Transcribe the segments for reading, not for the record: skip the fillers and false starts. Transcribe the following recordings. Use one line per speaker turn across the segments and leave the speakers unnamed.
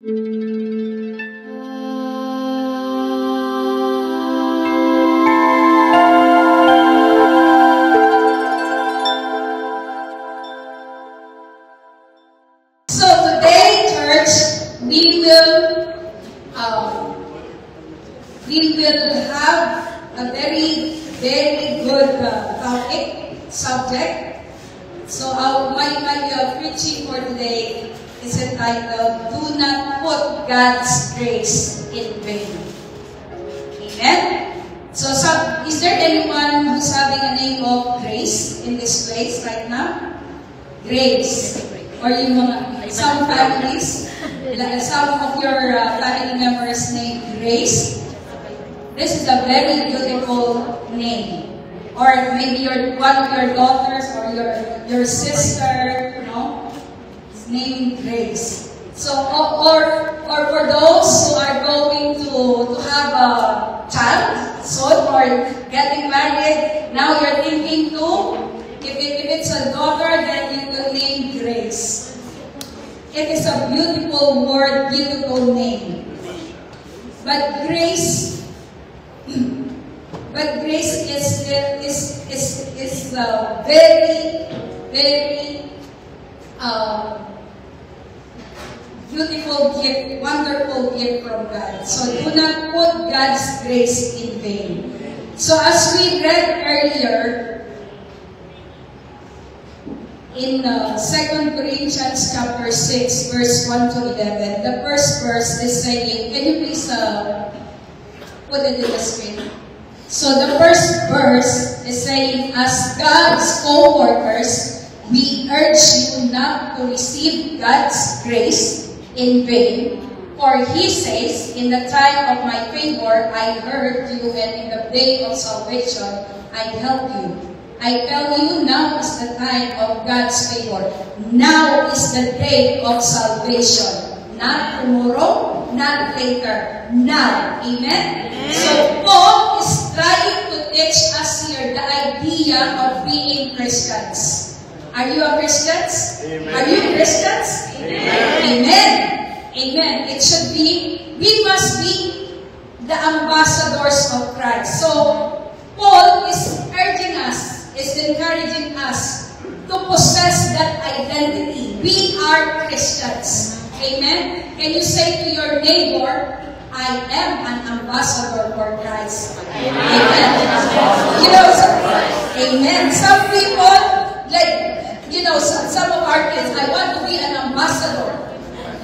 So today, church, we will have a very, very good subject. So my preaching for today is entitled, "Do Not Put God's Grace in Vain." Amen? So is there anyone who's having a name of Grace in this place right now? Grace. Or yung mga, some families, some of your family members named Grace. This is a very beautiful name. Or maybe one of your daughters or your sister, is named Grace. So, or for those who are going to have a child soon or getting married, now you're thinking to, if it's a daughter, then you will name Grace. It is a beautiful word, beautiful name. But grace is a very, very beautiful gift, wonderful gift from God. So do not put God's grace in vain. So as we read earlier, in 2 Corinthians chapter 6, verse 1 to 11, the first verse is saying, can you please put it in the screen? So the first verse is saying, as God's co-workers, we urge you not to receive God's grace in vain. For he says, in the time of my favor, I heard you, and in the day of salvation, I help you. I tell you, now is the time of God's favor. Now is the day of salvation. Not tomorrow, not later. Now. Amen? So Paul is trying to teach us here the idea of being Christians. Are you a Christians? Amen. Are you Christians? Amen. Amen. Amen. It should be, we must be the ambassadors of Christ. So Paul is urging us, is encouraging us to possess that identity. We are Christians. Amen? Can you say to your neighbor, I am an ambassador for Christ? Amen? Amen. Some people, some of our kids, I want to be an ambassador.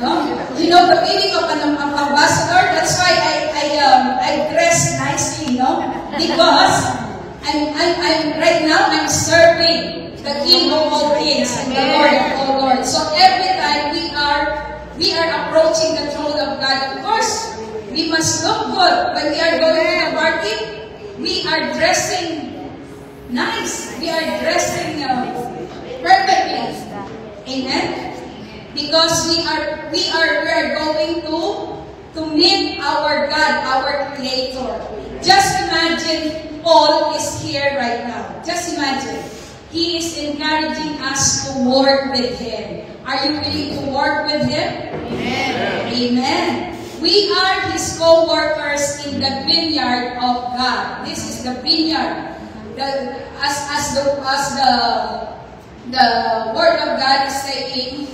No? You know the meaning of an ambassador? That's why I dress nicely, because I'm right now I'm serving the King of all kings and the Lord of all lords. So every time we are approaching the throne of God, of course, we must look good. When we are going to the party, we are dressing nice. We are dressing perfectly. Amen. Because we are going to meet our God, our Creator. Just imagine Paul is here right now. Just imagine. He is encouraging us to work with Him. Are you willing to work with Him? Amen. Amen. We are His co-workers in the vineyard of God. This is the vineyard. As the Word of God is saying,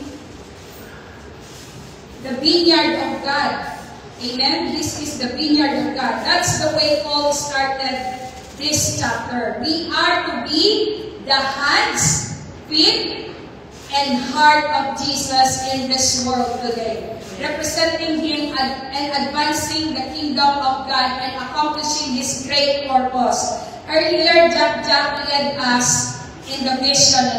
the vineyard of God. Amen? This is the vineyard of God. That's the way Paul started this chapter. We are to be the hands, feet, and heart of Jesus in this world today. Representing Him and advancing the kingdom of God and accomplishing His great purpose. Earlier, Jack led us in the vision,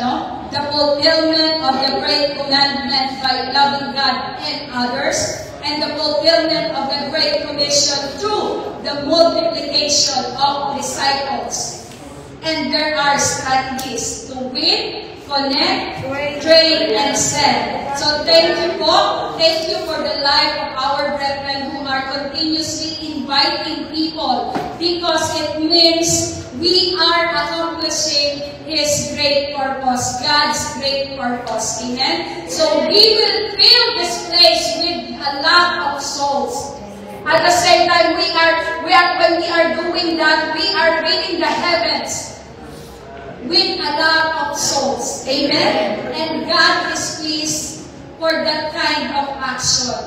the fulfillment of the great commandment by loving God and others, and the fulfillment of the Great Commission through the multiplication of disciples. And there are strategies to win, connect, train, and send. So thank you po. Thank you for the life of our brethren who are continuously inviting people, because it means we are accomplishing His great purpose, God's great purpose. Amen? So we will fill this place with a lot of souls. At the same time, when we are doing that, we are filling the heavens with a lot of souls. Amen? And God is pleased for that kind of action.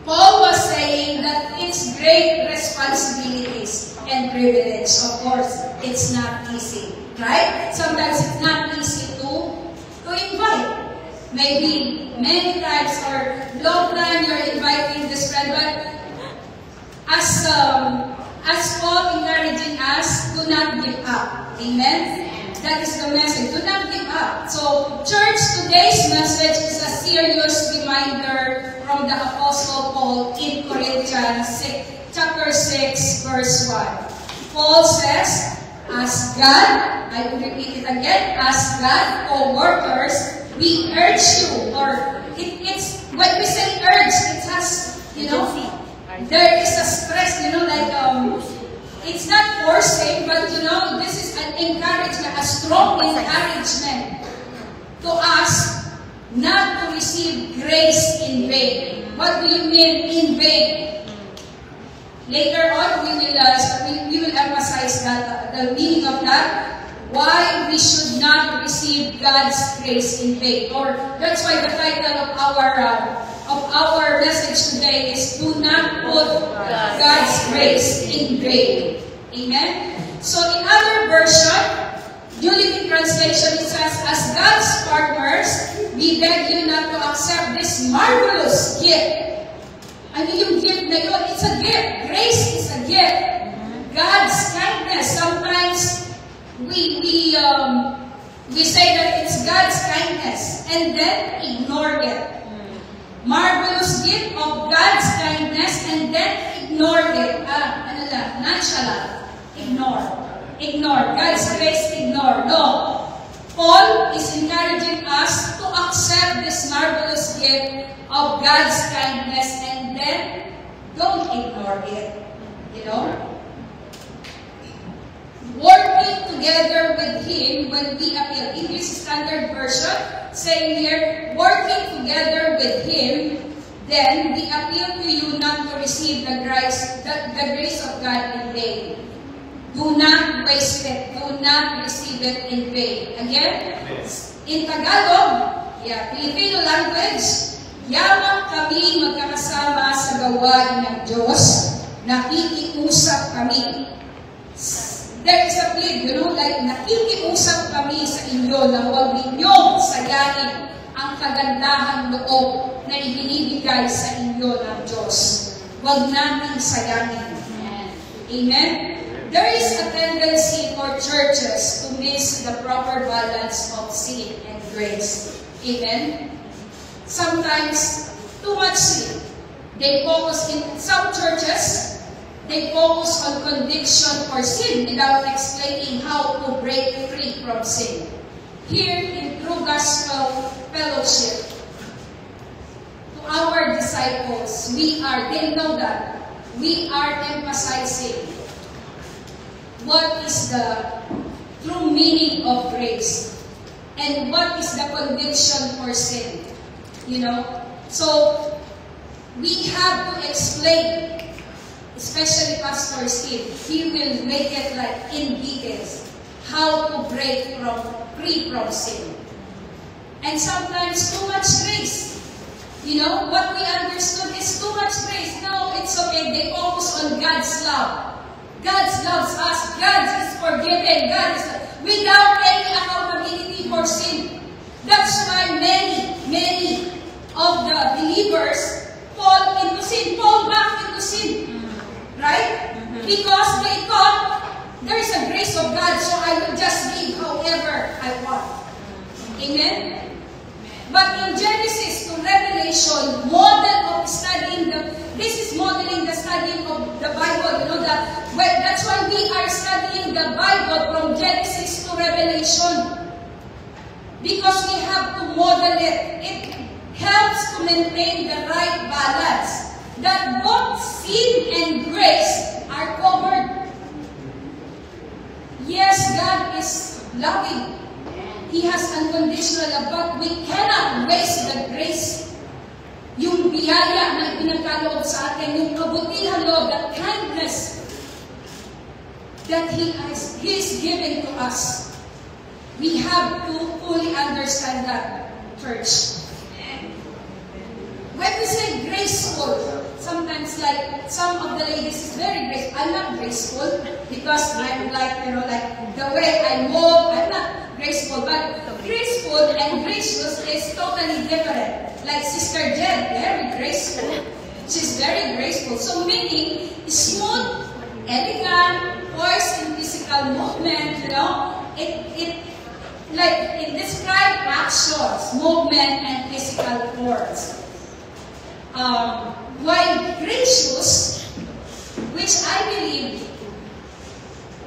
Paul was saying that it's great responsibilities and privilege. Of course, it's not easy. Right? Sometimes it's not easy to invite. Maybe many times or long time you're inviting this friend, but as Paul encouraging us, do not give up. Amen? That is the message. Do not give up. So, church, today's message is a serious reminder from the Apostle Paul in Corinthians chapter 6, verse 1. Paul says, as God, I will repeat it again, as God, co-workers, we urge you, or it's, when we say urge, it has, there is a stress, like, it's not forcing, but this is an encouragement, a strong encouragement to us not to receive grace in vain. What do you mean in vain? Later on, we will emphasize that the meaning of that. Why we should not receive God's grace in vain. Or that's why the title of our message today is "Do not put God's grace in vain." Amen. So in other version, New Living Translation, it says, "As God's partners, we beg you not to accept this marvelous gift." Ano yung gift na yun? It's a gift. Grace is a gift. God's kindness. Sometimes we say that it's God's kindness and then ignore it. Marvelous gift of God's kindness and then ignore it. Nonchalant. Ignore. God's grace, ignore. No. Paul is encouraging us to accept this marvelous gift of God's kindness and then don't ignore it. Working together with Him when we appeal. English Standard Version saying here, working together with Him, then we appeal to you not to receive the grace of God in vain. Do not waste it. Do not receive it in vain. Again, in Tagalog, Filipino language, yaman kami magkakasama sa gawain ng Diyos, nakikiusap kami. There is a plea, like nakikiusap kami sa inyo na huwag ninyong sayangin ang kagandahan loob na ibinibigay sa inyo ng Diyos. Huwag natin sayangin. Amen? There is a tendency for churches to miss the proper balance of sin and grace. Amen? Sometimes, too much sin. They focus in some churches, they focus on conviction for sin without explaining how to break free from sin. Here in True Gospel Fellowship, to our disciples, they know that we are emphasizing what is the true meaning of grace and what is the conviction for sin. So we have to explain, especially Pastor Steve. He will make it like in details how to break free from sin. And sometimes too much grace. What we understood is too much grace. No, it's okay. They focus on God's love. God loves us. God is forgiven. God is without any accountability for sin. That's why many of the believers fall into sin, fall back into sin. Right? Because they thought there is a grace of God, so I will just live however I want. Amen? But in Genesis to Revelation, this is modeling the studying of the Bible. That's why we are studying the Bible from Genesis to Revelation. Because we have to model it. It helps to maintain the right balance. That both sin and grace are covered. Yes, God is loving. supernatural love, but we cannot waste the grace. Yung biyaya na pinagkaloob sa atin, yung kabutihan loob, the kindness that He is giving to us. We have to fully understand that, church. When we say graceful, sometimes like some of the ladies is very graceful. I'm not graceful because I'm like the way I move, I'm not graceful. But graceful and gracious is totally different. Like Sister Jen, very graceful. She's very graceful. So meaning, smooth, elegant, poised in physical movement, it describes actions, movement, and physical force. While gracious, which I believe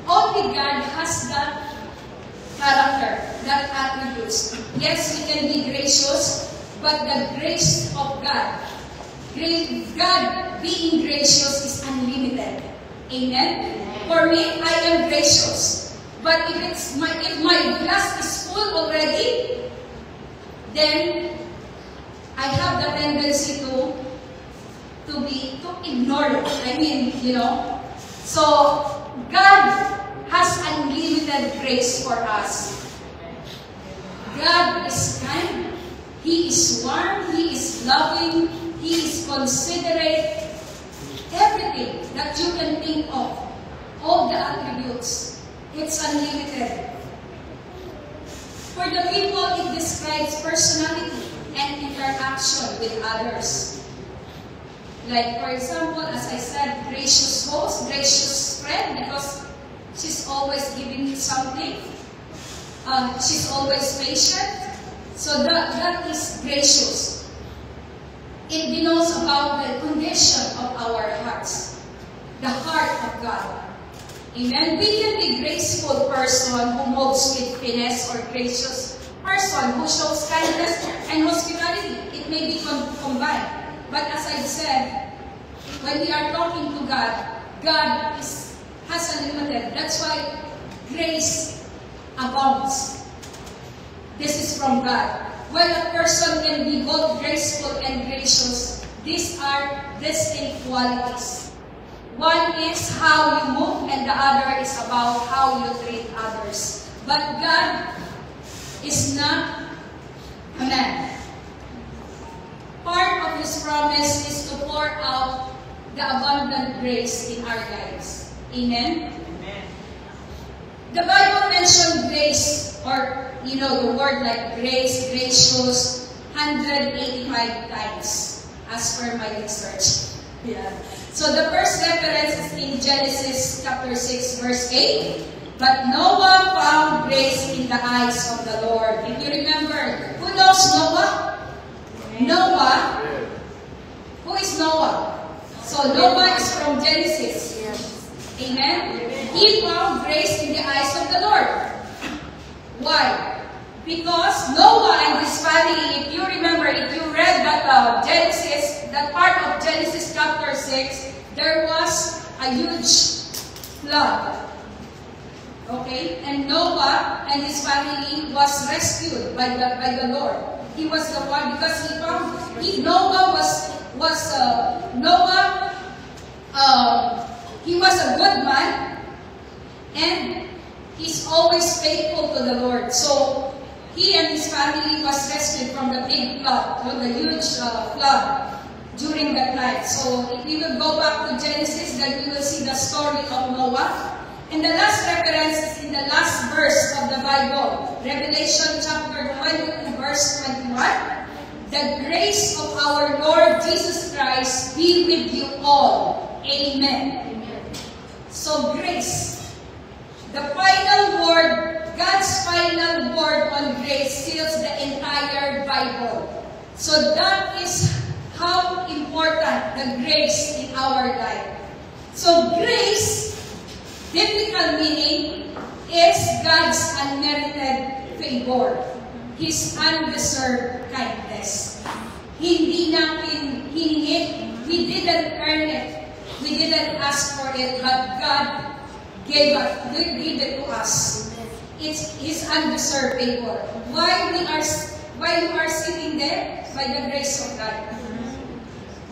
only God has that character, that attributes. Yes, we can be gracious, but the grace of God, God being gracious is unlimited. Amen? For me, I am gracious. But if my glass is full already, then I have the tendency to ignore it. I mean, So, God has unlimited grace for us. God is kind. He is warm. He is loving. He is considerate. Everything that you can think of, all the attributes, it's unlimited. For the people, it describes personality and interaction with others. Like, for example, as I said, gracious host, gracious friend, because she's always giving you something. She's always patient. So that is gracious. It denotes about the condition of our hearts, the heart of God. Amen. We can be graceful person who moves with finesse, or gracious person who shows kindness and hospitality. It may be combined. But as I said, when we are talking to God, God has unlimited. That's why grace abounds. This is from God. When a person can be both graceful and gracious, these are distinct qualities. One is how you move, and the other is about how you treat others. But God is not a man. Part of His promise is to pour out the abundant grace in our lives. Amen? Amen. The Bible mentioned grace, or the word like grace, gracious, 185 times, as per my research. Yeah. So the first reference is in Genesis chapter 6, verse 8. But Noah found grace in the eyes of the Lord. If you remember, who knows Noah? Noah. Who is Noah? So Noah is from Genesis. Amen? He found grace in the eyes of the Lord. Why? Because Noah and his family, if you remember, if you read that Genesis, that part of Genesis chapter 6, there was a huge flood. Okay? And Noah and his family was rescued by the Lord. He was the one, because he was a good man, and he's always faithful to the Lord. So he and his family was rescued from the big flood, the huge flood during that night. So if we will go back to Genesis, then we will see the story of Noah. And the last reference is in the last verse of the Bible, Revelation chapter 22, verse 21. The grace of our Lord Jesus Christ be with you all. Amen. So grace, the final word, God's final word on grace seals the entire Bible. So that is how important the grace in our life. So grace, biblical meaning, is God's unmerited favor, His undeserved kindness. Hindi natin hiningi, we didn't earn it. We didn't ask for it, but God gave it to us. It's His undeserved favor. Why you are sitting there? By the grace of God.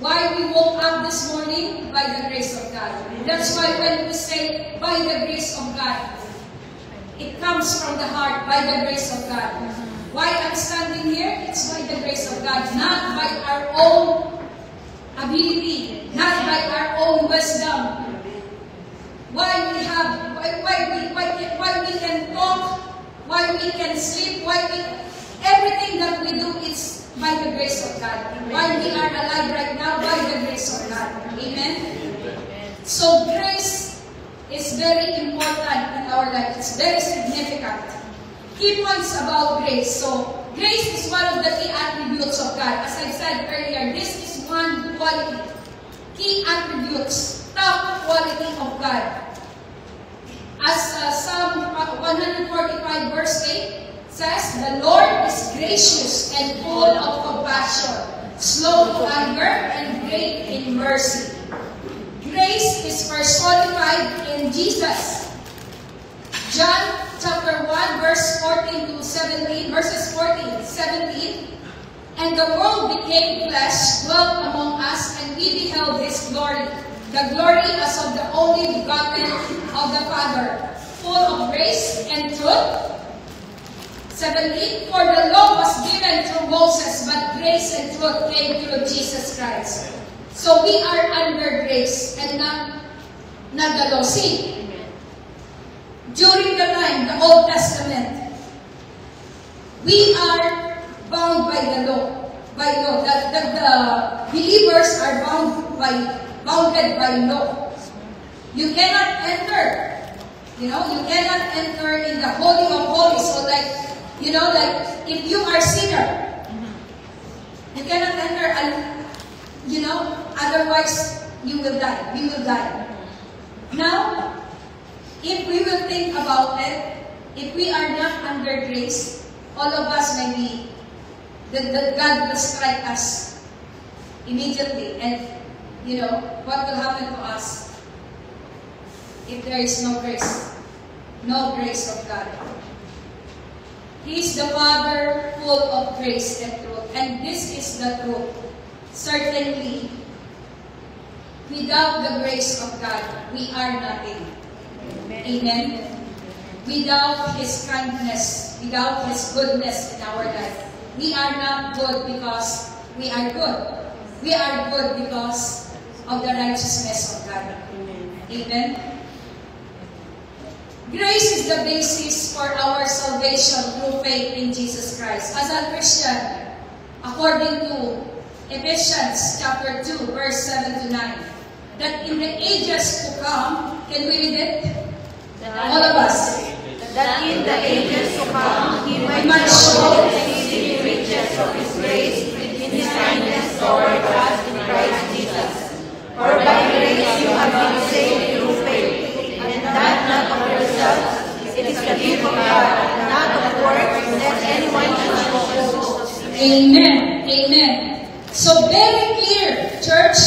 Why we woke up this morning? By the grace of God. That's why when we say, by the grace of God, it comes from the heart, by the grace of God. Why I'm standing here? It's by the grace of God, not by our own ability, not by our own wisdom. Why we can talk, why we can sleep, everything that we do is by the grace of God. Why we are alive right now, by the grace of God. Amen? So grace is very important in our life. It's very significant. Key points about grace. So grace is one of the key attributes of God. As I said earlier, this is one quality. Key attributes, top quality of God. As Psalm 145 verse 8 says, the Lord is gracious and full of compassion, slow to anger, and great in mercy. Grace is personified in Jesus. John chapter 1 verse 14 to 17, verses 14 to 17. And the world became flesh, dwelt among us, and we beheld His glory, the glory as of the only begotten of the Father, full of grace and truth. 17. For the law was given through Moses, but grace and truth came through Jesus Christ. So we are under grace and not the law. See, during the time, the Old Testament, we are bound by the law. The believers are bounded by law. You cannot enter. You cannot enter in the Holy of Holies. So like if you are sinner, you cannot enter, and otherwise you will die. We will die. Now, if we will think about it, if we are not under grace, all of us may be, that God will strike us immediately. And, what will happen to us if there is no grace? No grace of God. He is the Father full of grace and truth. And this is the truth. Certainly, without the grace of God, we are nothing. Amen. Without His kindness, without His goodness in our life, we are not good because we are good. We are good because of the righteousness of God. Amen. Grace is the basis for our salvation through faith in Jesus Christ. As a Christian, according to Ephesians chapter 2, verse 7 to 9, that in the ages to come, can we read it? All of us.
That in the ages to come, He might show the exceeding riches of His grace in His kindness toward us in Christ Jesus. For by grace you have been saved through faith, and that not of yourselves, it is the gift of God, not of works, lest anyone should boast.
Amen. Amen. So very clear, church,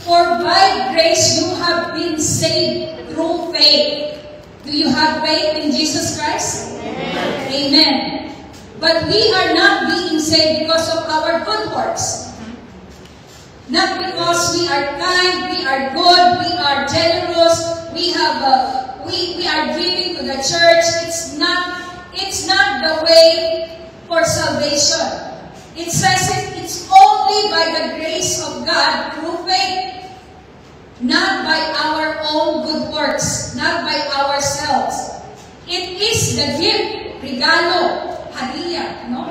for by grace you have been saved through faith. Do you have faith in Jesus Christ? Amen. Amen. But we are not being saved because of our good works. Not because we are kind, we are good, we are generous, we are giving to the church. It's not the way for salvation. It says it's only by the grace of God through faith, not by our own good works, not by ourselves. It is the gift, regalo, hadiah, no?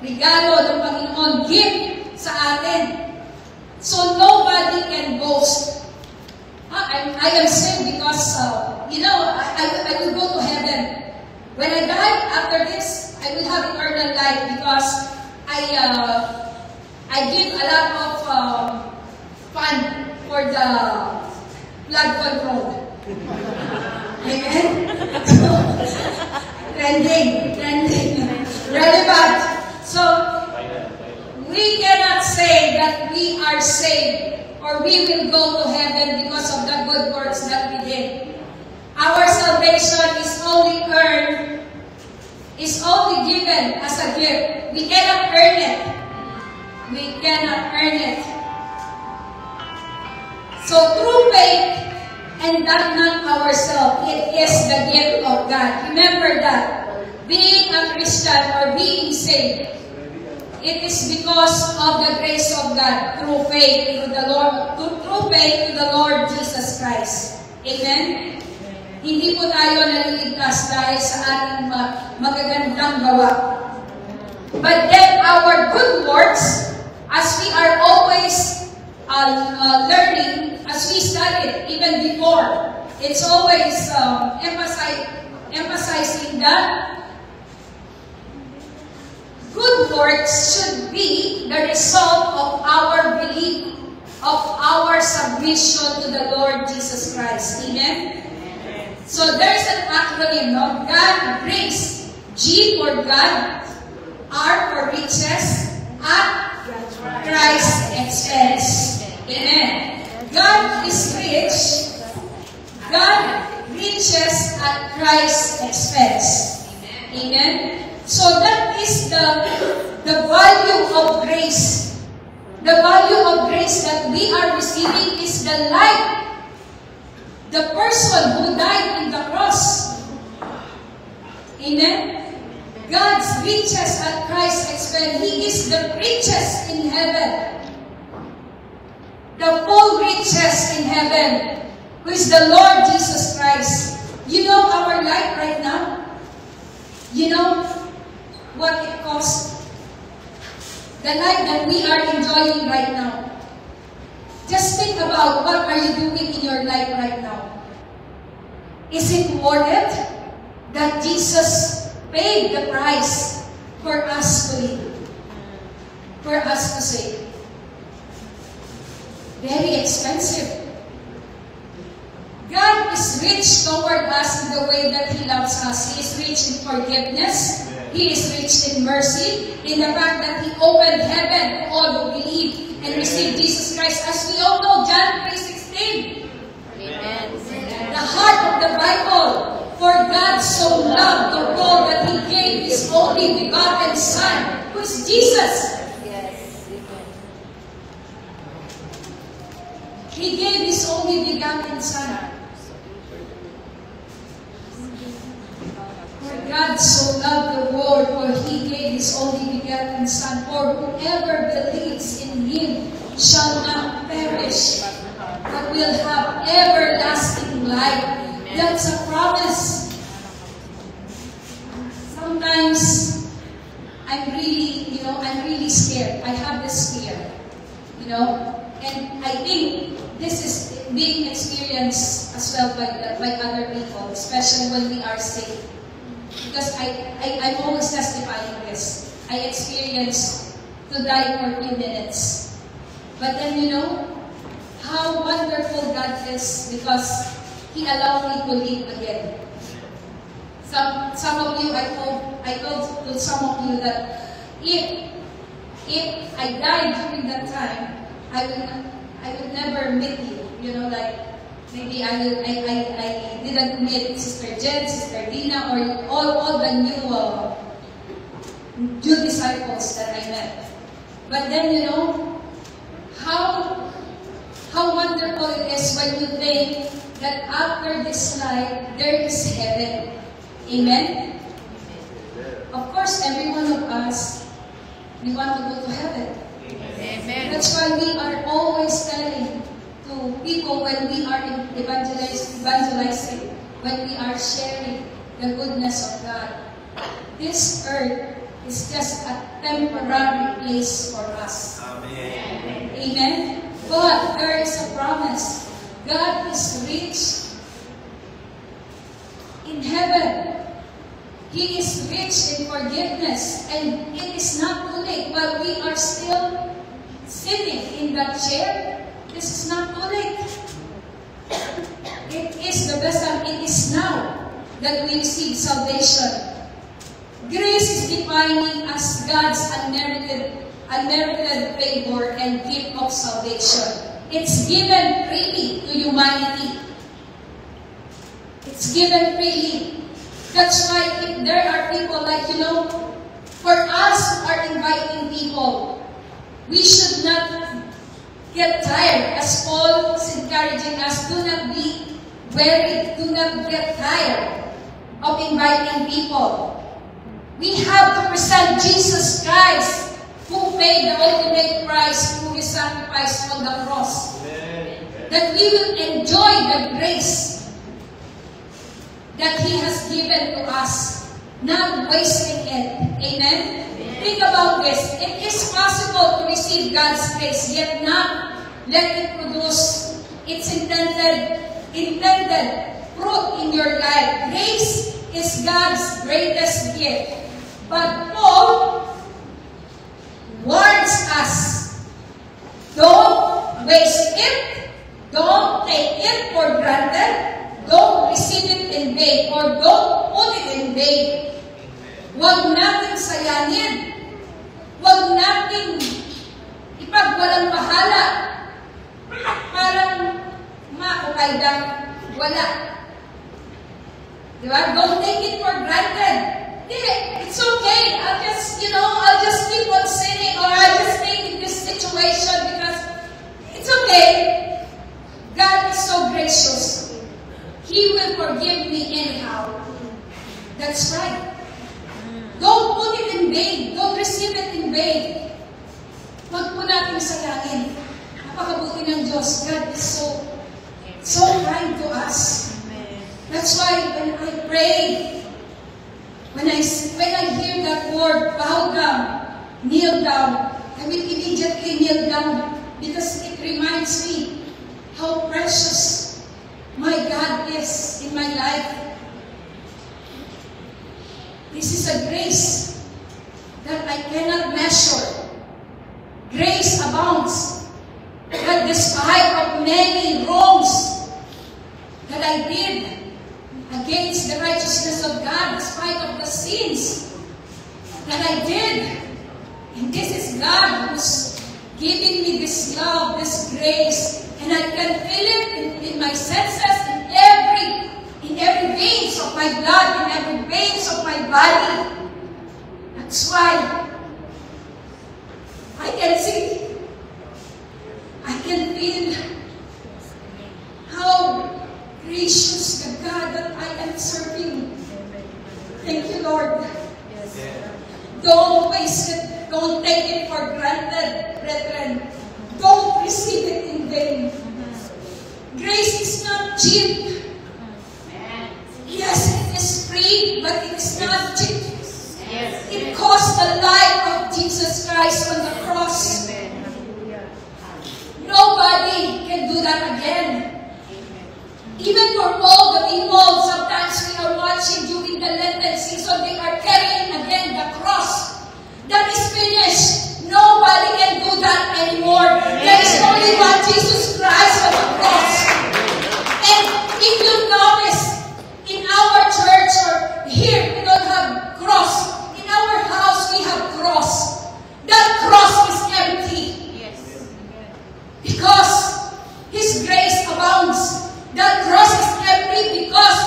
Regalo ng Panginoon, gift sa atin. So nobody can boast. I am saved because, I will go to heaven. When I die, after this, I will have eternal life because I give a lot of fund for the blood control. Amen? Trending. Relevant. So, we cannot say that we are saved or we will go to heaven because of the good works that we did. Our salvation is only earned, is only given as a gift. We cannot earn it. We cannot earn it. So through faith, and that not ourselves, it is the gift of God. Remember that. Being a Christian or being saved, it is because of the grace of God through faith to the Lord, through faith to the Lord Jesus Christ. Amen? Hindi po tayo naliligtas dahil sa ating magagandang gawa. But then our good works, as we are always learning, as we studied even before, it's always emphasizing that good works should be the result of our belief, of our submission to the Lord Jesus Christ. Amen? So there's an acronym, no? God, grace. G for God, R for riches, at Christ's expense. Amen. God is rich. God riches at Christ's expense. Amen. So that is the value of grace. The value of grace that we are receiving is the life. The person who died in the cross. Amen. God's riches at Christ's expense. He is the richest in heaven. The full riches in heaven, who is the Lord Jesus Christ. You know our life right now? You know what it costs? The life that we are enjoying right now. Just think about what are you doing in your life right now. Is it worth it that Jesus paid the price for us to live? For us to save? Very expensive. God is rich toward us in the way that He loves us. He is rich in forgiveness. He is rich in mercy. In the fact that He opened heaven to all who believe and receive Jesus Christ. As we all know, John 3:16. Amen. The heart of the Bible. For God so loved the world that He gave His only begotten Son, who is Jesus. He gave His only begotten Son. For God so loved the world, for He gave His only begotten Son. For whoever believes in Him shall not perish, but will have everlasting life. That's a promise. Sometimes I'm really scared. I have this fear, and I think this is being experienced as well by other people, especially when we are sick. Because I'm always testifying this. I experienced to die for a few minutes. But then how wonderful God is because He allowed me to live again. Some of you, I told to some of you that if I died during that time, I would never meet you. Maybe I didn't meet Sister Jen, Sister Dina, or all the new disciples that I met. But then how wonderful it is when you think that after this life there is heaven. Amen? Of course, every one of us, we want to go to heaven. Amen. That's why we are always telling to people when we are evangelizing, when we are sharing the goodness of God. This earth is just a temporary place for us. Amen. Amen? But there is a promise. God is rich in heaven. He is rich in forgiveness. And it is not too late. While we are still sitting in that chair, this is not too late. It is the best time. It is now that we receive salvation. Grace is defining as God's unmerited favor and gift of salvation. It's given freely to humanity. It's given freely. That's why if there are people like, for us who are inviting people, we should not get tired. As Paul was encouraging us, do not be weary, do not get tired of inviting people. We have to present Jesus Christ, who paid the ultimate price through His sacrifice on the cross. That we will enjoy the grace that He has given to us, not wasting it. Amen? Think about this. It is possible to receive God's grace, yet not let it produce its intended fruit in your life. Grace is God's greatest gift. But Paul warns us, don't waste it, don't take it for granted, don't receive it in vain, or don't put it in vain. Huwag nating sayangin, huwag nating ipagwalang bahala, parang maukaydang wala. Diba? Don't take it for granted. It's okay. I'll just keep on sinning, or I'll just stay in this situation because it's okay. God is so gracious. He will forgive me anyhow. That's right. Don't put it in vain. Don't receive it in vain. Huwag po natin sayangin. Napakabuti ng Diyos. God is so kind to us. That's why when I pray, when I hear that word, bow down, kneel down, I will immediately kneel down because it reminds me how precious my God is in my life. This is a grace that I cannot measure. Grace abounds. That despite of many wrongs that I did against the righteousness of God, despite of the sins that I did, and this is God who's giving me this love, this grace, and I can feel it in my senses, in every veins of my blood, in every veins of my body. That's why I can see, I can feel how gracious the God that I am serving. Thank you, Lord. Don't waste it. Don't take it for granted, brethren. Don't receive it in vain. Grace is not cheap. Yes, it is free, but it is not cheap. It cost the life of Jesus Christ on the cross. Nobody can do that again. Even for all the people, sometimes we are watching during the Lenten season, they are carrying again the cross. That is finished. Nobody can do that anymore. There is only one Jesus Christ on the cross. And if you notice, in our church or here, we don't have cross. In our house, we have cross. That cross is empty. Because His grace abounds. That cross is empty because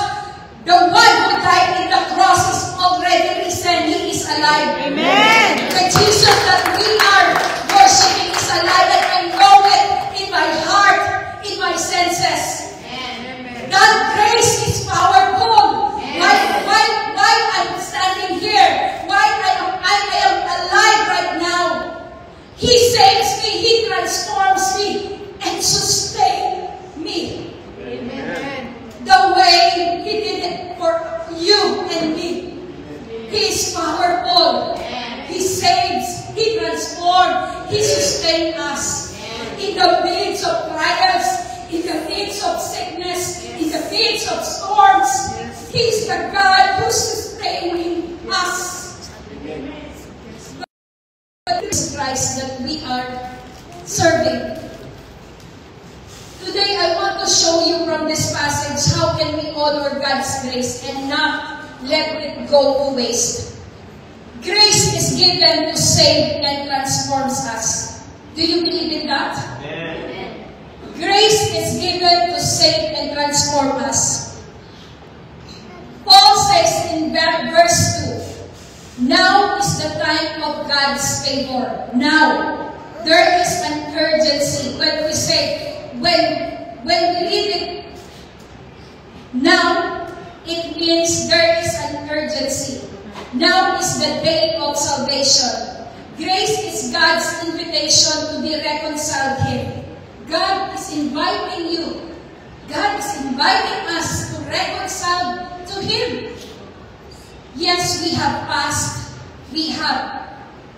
the one who died in the cross is already risen. He is alive.
Amen.
The Jesus that we are worshiping is alive, and I know it in my heart, in my senses.
Amen.
That grace is powerful. Why I'm standing here? Why I am alive right now? He saves me. He transforms me and sustains me.
Amen.
The way He did it for you and me. He is powerful. He saves. He transforms. He sustains us. In the midst of trials, in the midst of sickness, in the midst of storms, He is the God who is sustaining us. But this Christ that we are serving. Today, I want to show you from this passage how can we honor God's grace and not let it go to waste. Grace is given to save and transforms us. Do you believe in that? Amen. Grace is given to save and transform us. is the time of God's favor. Now, there is an urgency when we say, when we read it now, it means there is an urgency. Now is the day of salvation. Grace is God's invitation to be reconciled to Him. God is inviting you. God is inviting us to reconcile to Him. Yes, we have passed. We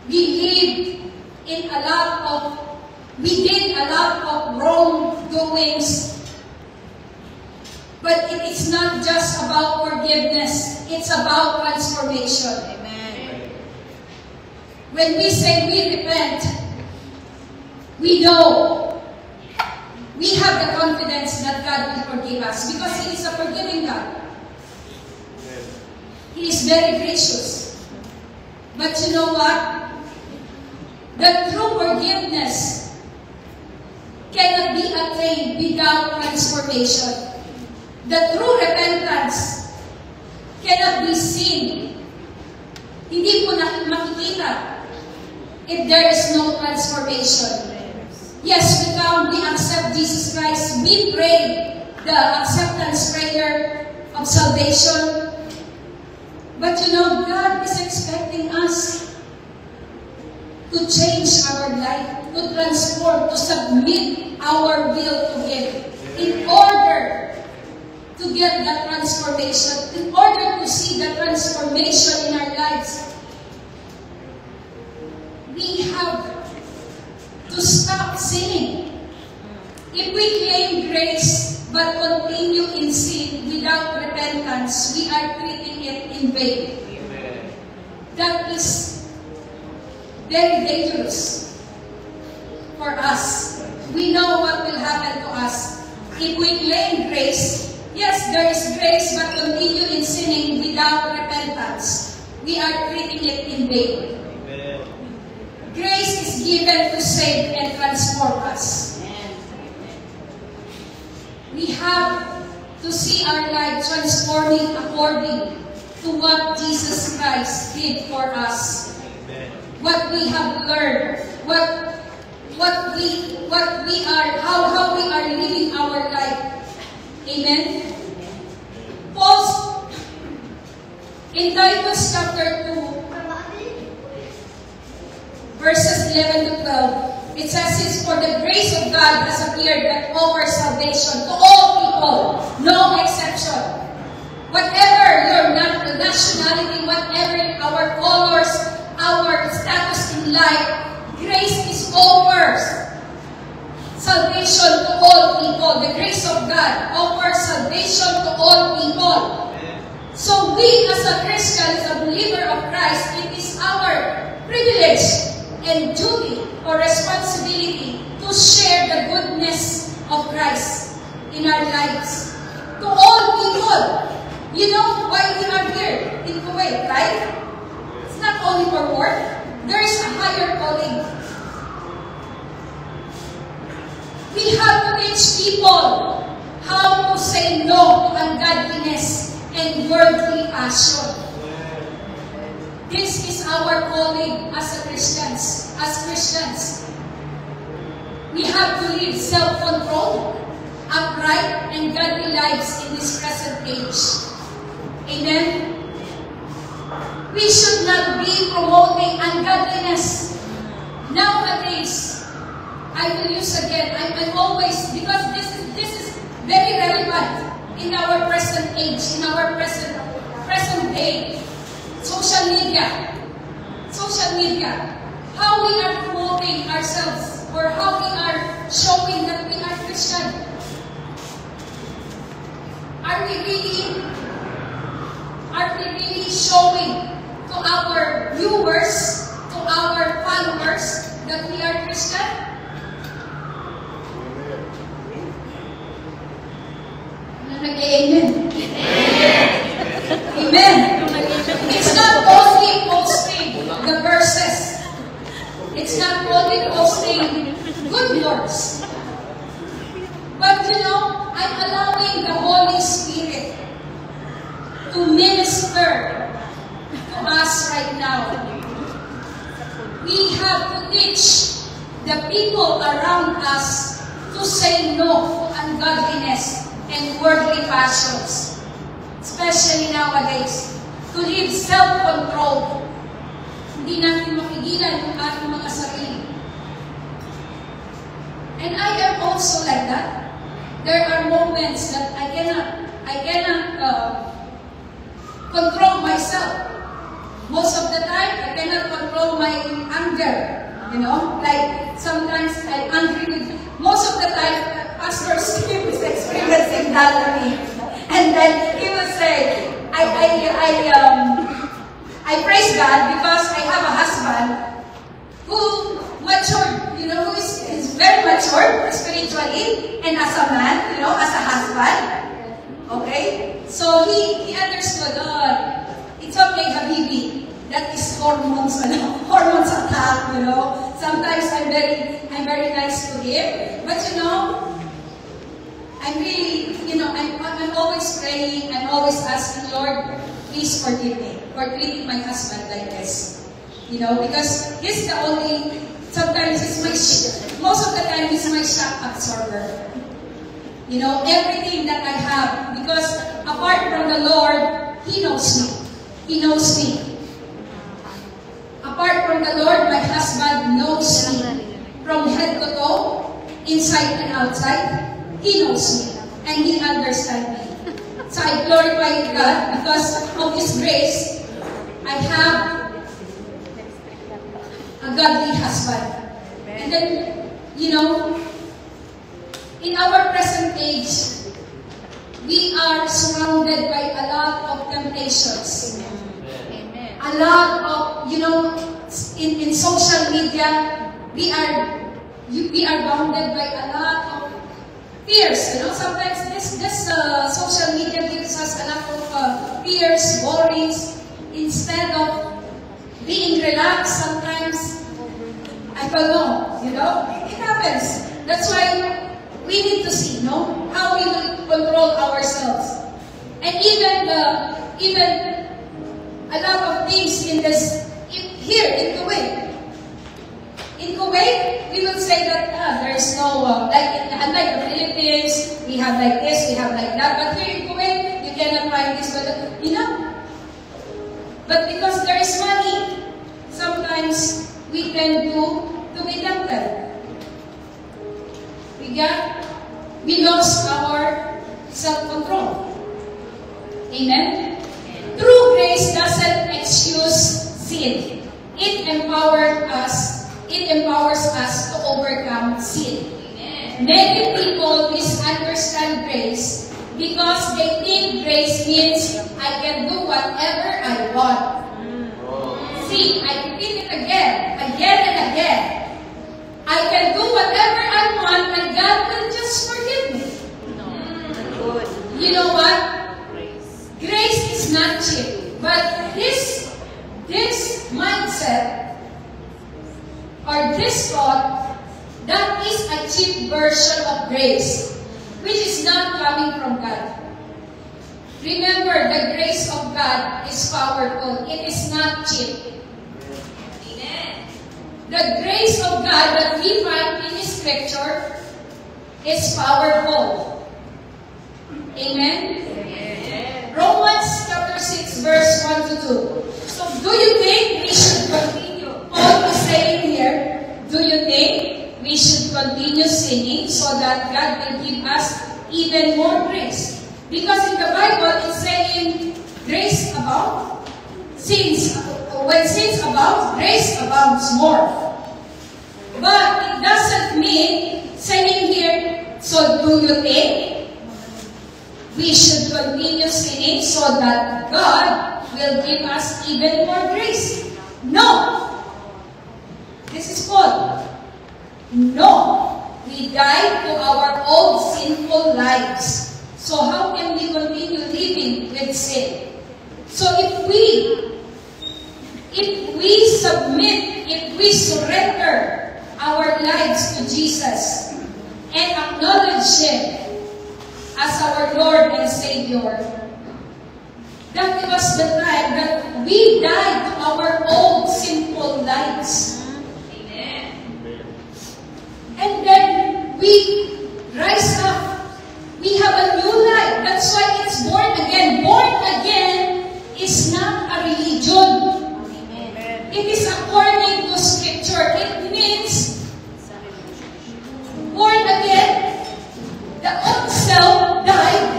lived in a lot of, we did a lot of wrongdoings. But it is not just about forgiveness. It's about transformation.
Amen.
When we say we repent, we know, we have the confidence that God will forgive us because He is a forgiving God. He is very gracious. But you know what? The true forgiveness cannot be attained without transformation. The true repentance cannot be seen. Hindi mo na makikita if there is no transformation. Yes, we come, we accept Jesus Christ. We pray the acceptance prayer of salvation. But you know, God is expecting us to change our life, to transform, to submit our will to Him in order to get that transformation, in order to see the transformation in our lives. We have to stop sinning. If we claim grace but continue in sin without repentance, we are treating it in vain.
Amen.
That is very dangerous for us. We know what will happen to us. If we claim grace, yes, there is grace, but continue in sinning without repentance, we are treating it in vain.
Amen.
Grace is given to save and transform us. We have to see our life transforming according to what Jesus Christ did for us.
Amen.
What we have learned, what we are, how we are living our life. Amen. Paul, in Titus chapter 2, verses 11 to 12, it says, "For the grace of God has appeared that offers salvation to all people, no exception. Whatever your nationality, whatever our colors, our status in life, grace is offers salvation to all people. The grace of God offers salvation to all people." So we as a Christian, as a believer of Christ, it is our privilege and duty or responsibility to share the goodness of Christ in our lives. To all people. You know why we are here in Kuwait, right? It's not only for work. There is a higher calling. We have to teach people how to say no to ungodliness and worldly passion. This is our calling as Christians. As Christians, we have to live self-controlled, upright, and godly lives in this present age. Amen? We should not be promoting ungodliness. Nowadays, I will use again, I'm always, because this is very relevant in our present age, in our present day. Social media. How we are promoting ourselves, or how we are showing that we are Christian. Are we really showing to our viewers, to our followers, that we are Christian? Amen. Amen. It's not only posting the verses. It's not only posting good words. But you know, I'm allowing the Holy Spirit to minister to us right now. have to teach the people around us to say no to ungodliness and worldly passions, especially nowadays, to live self-control. Hindi natin mapigilan yung ating mga sarili. And I am also like that. There are moments that I cannot control myself. Most of the time, I cannot control my anger. You know, like sometimes I'm angry with. Most of the time, Pastor Steve is experiencing that to me, and then he will say, I praise God because I have a husband who matured, you know, who is very mature spiritually and as a man, you know, as a husband. Okay? So he understood, it's okay, Habibi. That is hormones, hormones attack, you know. Sometimes I'm very nice to him, but you know, I'm really, you know, I'm always praying, I'm always asking, Lord, please forgive me for treating my husband like this. You know, because he's the only, sometimes most of the time he's my shock absorber. You know, everything that I have, because apart from the Lord, He knows me. He knows me. Apart from the Lord, my husband knows me. From head to toe, inside and outside, He knows me. And He understands me. So I glorify God because of His grace, I have a godly husband. And then, you know, in our present age, we are surrounded by a lot of temptations. A lot of, you know, in social media, we are bounded by a lot of fears. You know, sometimes this social media gives us a lot of fears, worries. Instead of being relaxed, sometimes I don't know. You know, it happens. That's why we need to see, no, how we will control ourselves. And even a lot of things in this, here in Kuwait. In Kuwait, we will say that there's no, unlike the Philippines, we have like this, we have like that. But here in Kuwait, you cannot find this, but you know. But because there is money, sometimes we tend to be tempted. We lost our self-control. Amen? True grace doesn't excuse sin. It empowers us to overcome sin. Many people misunderstand grace because they think grace means I can do whatever I want. See, I repeat it again and again. I can do whatever I want and God will just forgive me. No. You know what? Grace is not cheap. But this mindset or this thought, that is a cheap version of grace, which is not coming from God. Remember, the grace of God is powerful. It is not cheap. The grace of God that we find in His Scripture is powerful. Amen? Amen. Romans chapter 6 verse 1 to 2. So do you think we should continue? Paul is saying here, do you think we should continue sinning so that God will give us even more grace? Because in the Bible it's saying grace abounds. When sins abound, grace abounds more. But it doesn't mean saying here, so do you think we should continue sinning so that God will give us even more grace? No. This is Paul. No. We died to our old sinful lives. So how can we continue living with sin? So if we submit, if we surrender our lives to Jesus and acknowledge Him as our Lord and Savior, that was the time that we died to our old sinful lives. we rise up. We have a new life. That's why it's born again. Born again is not a religion. It is according to Scripture. It means born again, the old self died,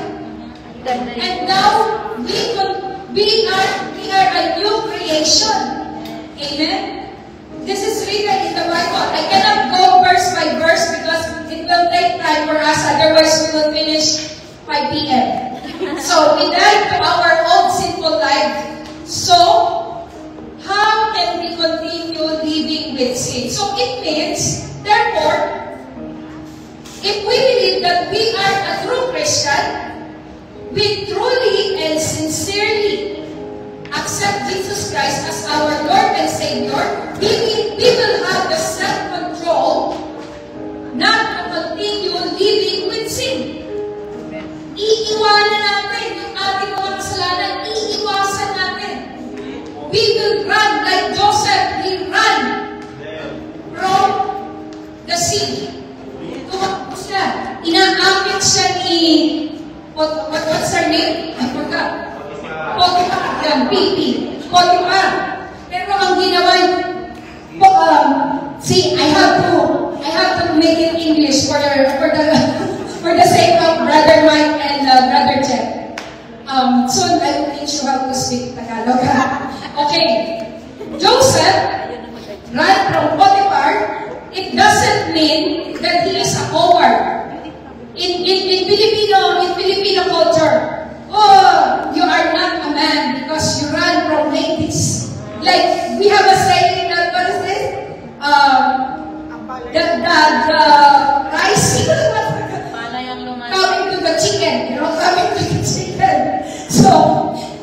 and now we are a new creation. Amen. This is written in the Bible. I cannot go verse by verse because it will take time for us. Otherwise, we will finish 5 p.m. So we died to our old sinful life. So how can we continue living with sin? So it means, therefore, if we believe that we are a true Christian, we truly and sincerely accept Jesus Christ as our Lord and Savior, we will have the self-control not to continue living with sin. Iiwanan natin yung ating mga kasalanan. Iiwasan natin. We will run like Joseph. He ran from the sea. Tumakbo siya. Inaakit siya ni... What's her name? I forgot. Potiphar. Yan, Pipi. Potiphar. Pero ang ginawa see, I have to make it English for the sake of Brother Mike and Brother Jeff. Soon I will teach you how to speak Tagalog. Okay. Joseph ran from Potiphar. It doesn't mean that he is a coward. In Filipino culture, oh, you are not a man because you run from ladies. Like, we have a saying that, what is this? The rice coming to the chicken, coming to the chicken. So,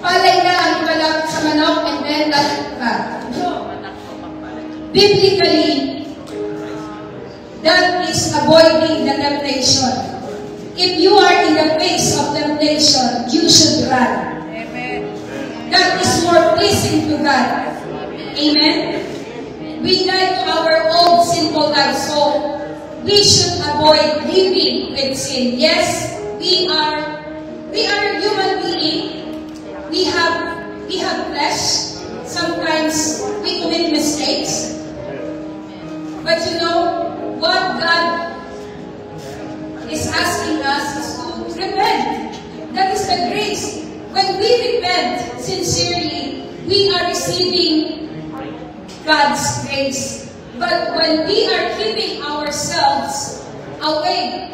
palay na ang ibalap sa manok and then biblically, that is avoiding the temptation. If you are in the face of temptation, you should run. Amen. That is more pleasing to God. Amen. We die to our old sinful life, so we should avoid living with sin. Yes, we are human beings. We have flesh. Sometimes we commit mistakes. But you know what God is asking us is to repent. That is the grace. When we repent sincerely, we are receiving God's grace. But when we are keeping ourselves away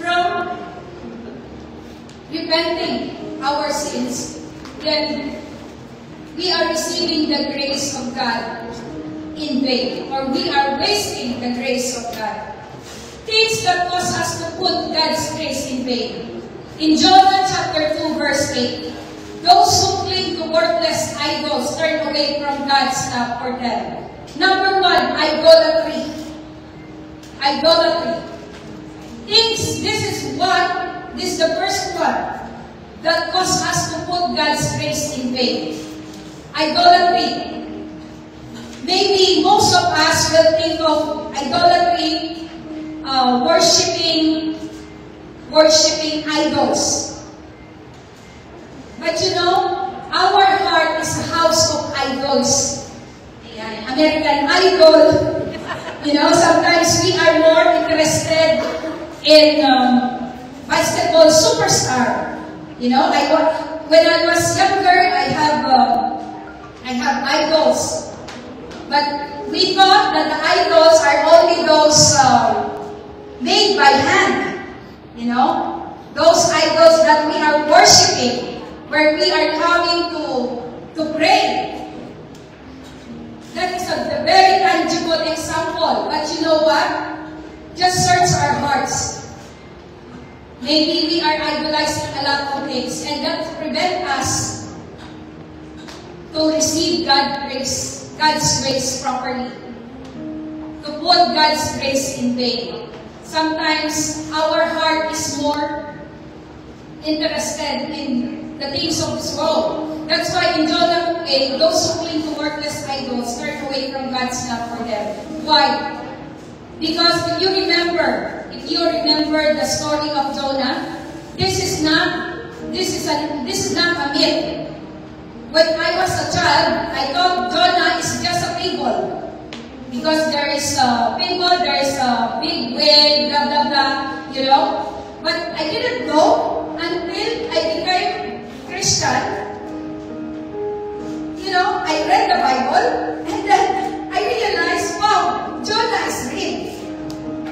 from repenting our sins, then we are receiving the grace of God in vain, or we are wasting the grace of God. Things that cause us to put God's grace in vain. In Jonah chapter 2 verse 8, those who cling to worthless idols turn away from God's love for them. Number 1, idolatry. Idolatry. This is the first one that causes us to put God's grace in vain. Idolatry. Maybe most of us will think of idolatry, worshiping idols. But you know, our heart is a house of idols. American Idol. You know, sometimes we are more interested in basketball superstar. You know, when I was younger, I have idols. But we thought that the idols are only those made by hand. You know, those idols that we are worshiping, where we are coming to pray. That is a very tangible example. But you know what? Just search our hearts. Maybe we are idolizing a lot of things, and that prevent us to receive God's grace properly. To put God's grace in vain. Sometimes our heart is more interested in the things of this world. That's why in Jonah 2:8, those who cling to worthless idols turn away from God's love for them. Why? Because if you remember the story of Jonah, this is not a myth. When I was a child, I thought Jonah is just a fable. Because there is a fable, there is a big whale, blah, blah, blah, you know. But I didn't know until I became Christian. You know, I read the Bible, and then I realized, wow, Jonah is real.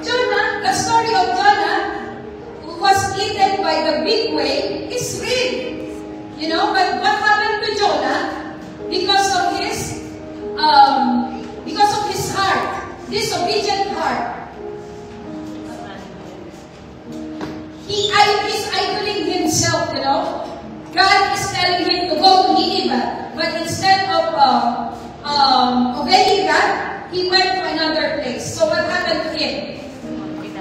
Jonah, the story of Jonah, who was eaten by the big whale, is real. You know, but what happened to Jonah? Because of his heart, disobedient heart. He's idling himself, you know. God is telling him to go to Nineveh, but instead of obeying God, he went to another place. So what happened to him?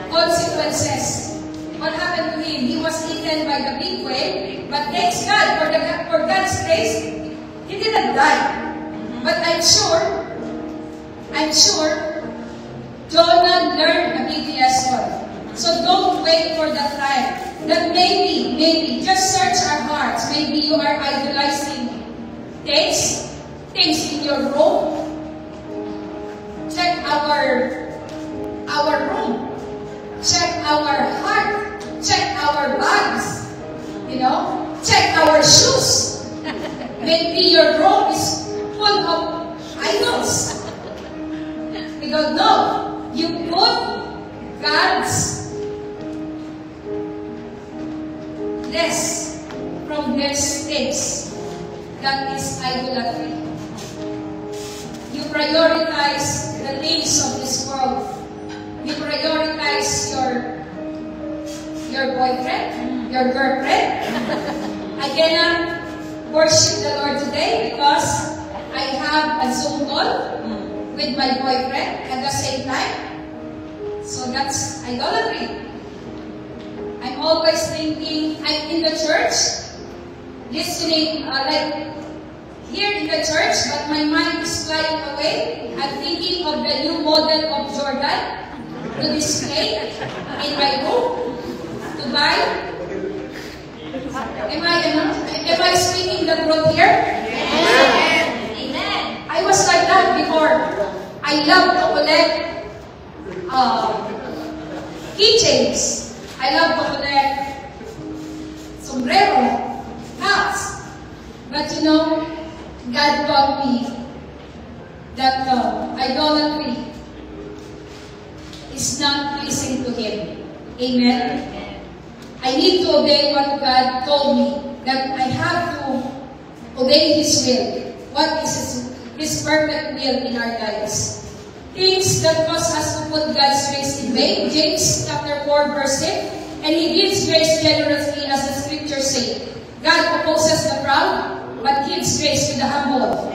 Consequences. What happened to him? He was eaten by the big whale, but thanks God for God's grace, he didn't die. But I'm sure Jonah learned a big lesson. So don't wait for that time. That maybe, just search our hearts. Maybe you are idolizing things in your room. Check our room. Check our heart. Check our bags. You know? Check our shoes. Maybe your room is full of idols. We don't know. You put God's less from these things. That is idolatry. You prioritize the things of this world. You prioritize your boyfriend, your girlfriend. I cannot worship the Lord today because I have a Zoom call with my boyfriend at the same time. So that's idolatry. I'm always thinking, I'm in the church, listening, like here in the church, but my mind is flying away. I'm thinking of the new model of Jordan to display in my room, to buy. Am I speaking the truth here? Amen. Amen. I was like that before. I love to collect keychains. I love to collect sombrero, hats. But you know, God taught me that idolatry is not pleasing to Him. Amen? I need to obey what God told me, that I have to obey His will. What is His perfect will in our lives? Things that cause us to put God's grace in vain. James chapter 4 verse 6. And He gives grace generously, as the scriptures say. God opposes the proud, but gives grace to the humble.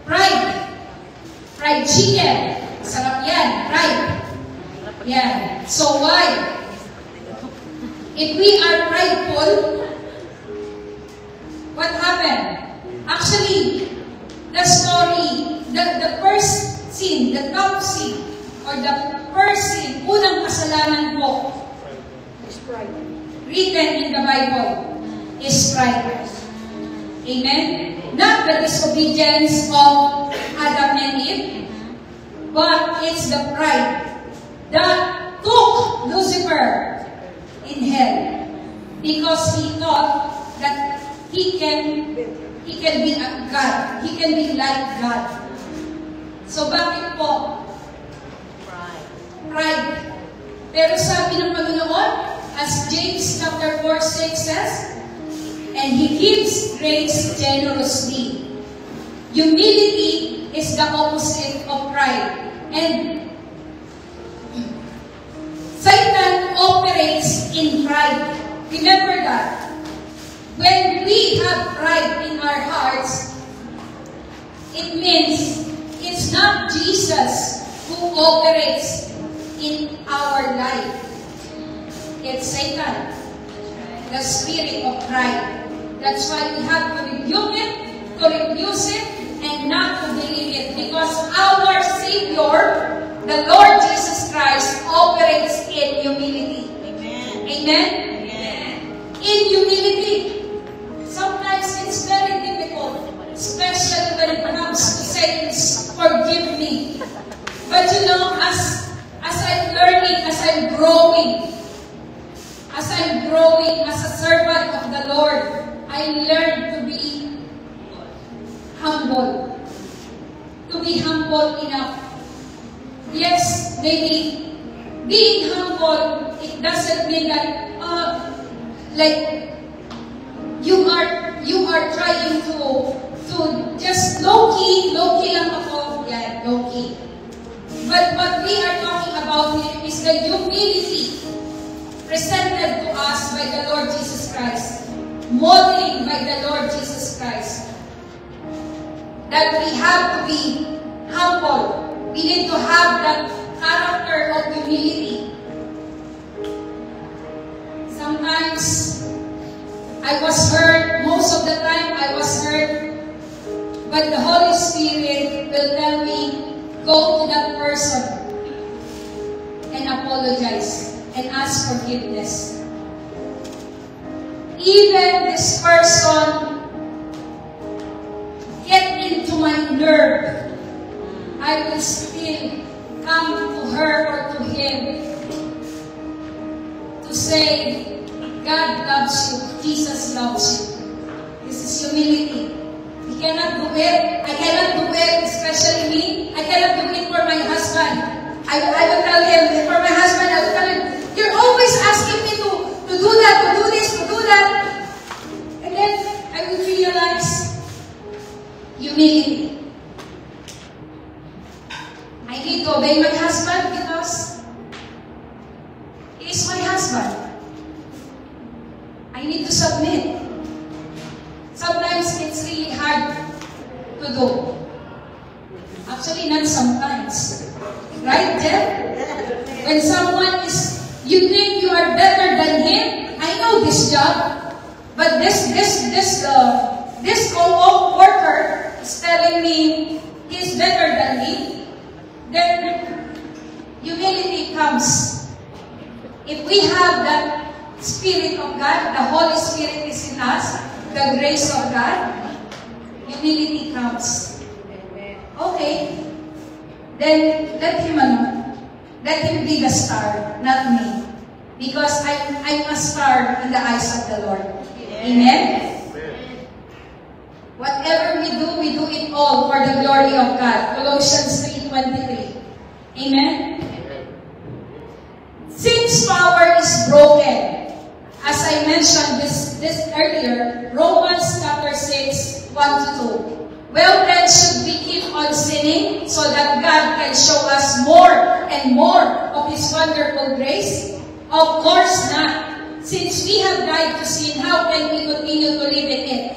Fried chicken. Sarap yan. Pride. Yeah. So why? If we are prideful, what happened? Actually, the story, the first sin, the top sin, or the first sin, unang kasalanan po, written in the Bible, is pride. Amen? Not the disobedience of Adam and Eve, but it's the pride that took Lucifer in hell, because he thought that he can be a God. He can be like God. So bakit po? Pride. Pero sabi ng Panginoon, as James chapter 4:6 says, and He gives grace generously. Humility is the opposite of pride. And Satan operates in pride. Remember that. When we have pride in our hearts, it means it's not Jesus who operates in our life. It's Satan, the spirit of pride. That's why we have to rebuke it, to refuse it, and not to believe it. Because our Savior, the Lord Jesus Christ operates in humility.
Amen.
Amen?
Amen.
In humility. Sometimes it's very difficult, especially when it comes to saying, forgive me. But you know, as I'm learning, as I'm growing as a servant of the Lord, I learned to be humble. To be humble enough. Yes, maybe being humble, it doesn't mean that, like, you are trying to just low-key lang ako. Yeah, low-key. But what we are talking about here is the humility presented to us by the Lord Jesus Christ, modeling by the Lord Jesus Christ. That we have to be humble. We need to have that character of humility. Sometimes I was hurt. Most of the time I was hurt. But the Holy Spirit will tell me, go to that person and apologize and ask forgiveness. Even this person get into my nerve, I will still come to her or to him to say, God loves you, Jesus loves you. This is humility. We cannot do it. I cannot do it, especially me. I cannot do it for my husband. I will tell him, for my husband, I will tell him, you're always asking me to do that, to do this, to do that. And then I will realize humility. I need to obey my husband because he is my husband. I need to submit. Sometimes it's really hard to do. Actually, not sometimes. Right, Jeff? When someone is, you think you are better than him, I know this job, but this co-worker is telling me he's better than me, then humility comes. If we have that Spirit of God, the Holy Spirit is in us, the grace of God, humility comes. Okay, then let him be the star, not me. Because I'm a star in the eyes of the Lord. Amen? Whatever we do it all for the glory of God. Colossians 3:23. Amen? Since power is broken, as I mentioned this earlier, Romans chapter 6, 1-2. Well then, should we keep on sinning so that God can show us more and more of His wonderful grace? Of course not. Since we have died to sin, how can we continue to live in it?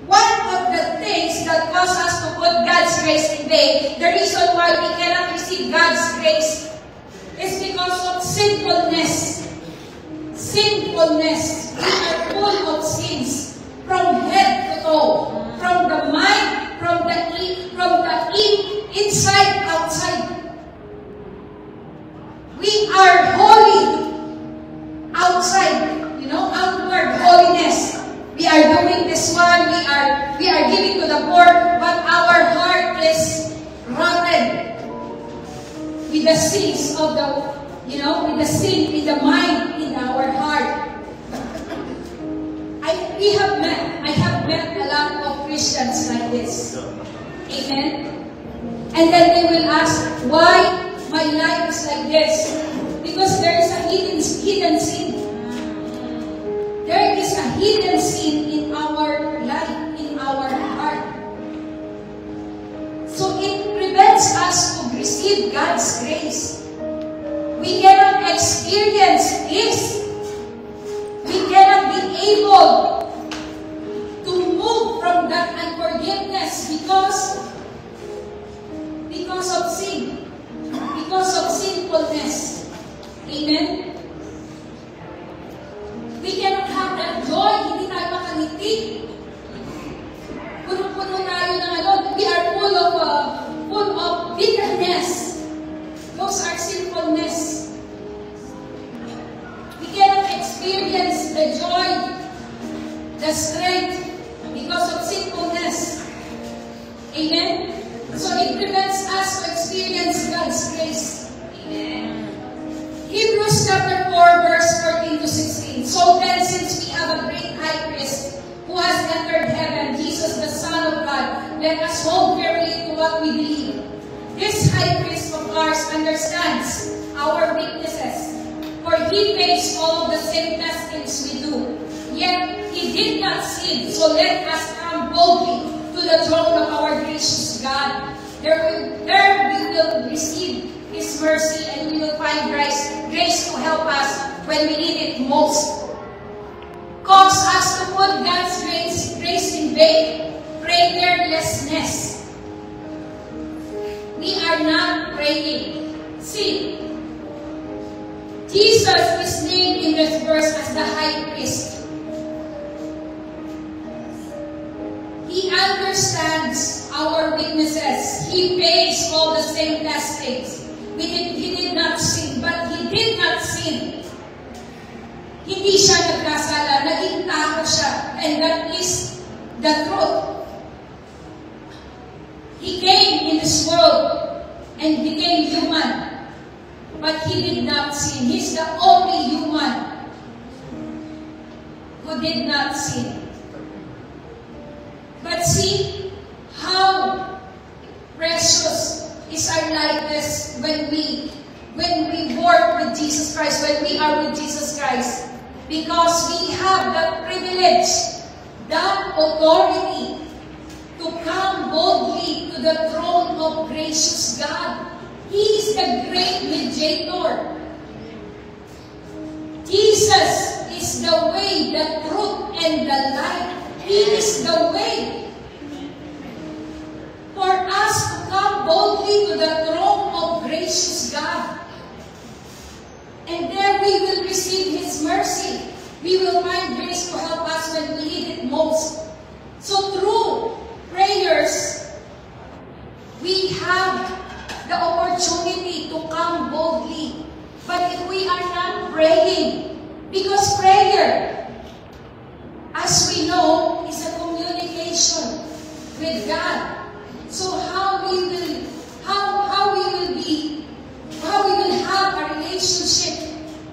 One of the things that cause us to put God's grace in vain, the reason why we cannot receive God's grace, is because of sinfulness. Sinfulness. We are full of sins from head to toe. From the mind, from the inside, outside. We are holy outside, outward holiness. We are doing this one, we are giving to the poor, but our heart is rotten with the sins of with the sin in the mind, in our heart. I have met a lot of Christians like this. Amen? And then they will ask, why my life is like this? Because there is a hidden sin. There is a hidden sin in our life, in our heart. So it prevents us to receive God's grace. We cannot experience this. We cannot be able to move from that unforgiveness because of sin, because of sinfulness. Amen? We cannot have that joy. Hindi tayo makangiti. Puno-puno tayo ng We are full of bitterness. Those are sinful experience the joy, the strength, because of sinfulness. Amen? So it prevents us to experience God's grace. Amen. Hebrews chapter 4, verse 14 to 16. So then, since we have a great high priest who has entered heaven, Jesus the Son of God, let us hold firmly to what we believe. This high priest of ours understands our weaknesses, for he faced all the same testings we do. Yet he did not sin, so let us come boldly to the throne of our gracious God. There we will receive His mercy, and we will find grace to help us when we need it most. Cause us to put God's grace in vain, prayerlessness. We are not praying. See, Jesus is named in this verse as the high priest. He understands our weaknesses. He pays all the same testings. He did not sin, but he did not sin. Hindi siya nagkasala, naging tao siya, and that is the truth. He came in this world and became human, but he did not sin. He's the only human who did not sin. But see how precious is our likeness when we work with Jesus Christ, when we are with Jesus Christ. Because we have that privilege, that authority to come boldly to the throne of gracious God. He is the great mediator. Jesus is the way, the truth, and the life. He is the way for us to come boldly to the throne of gracious God. And there we will receive His mercy. We will find grace to help us when we need it most. So through prayers, we have the opportunity to come boldly. But if we are not praying, because prayer, as we know, is a communication with God. So how we will have a relationship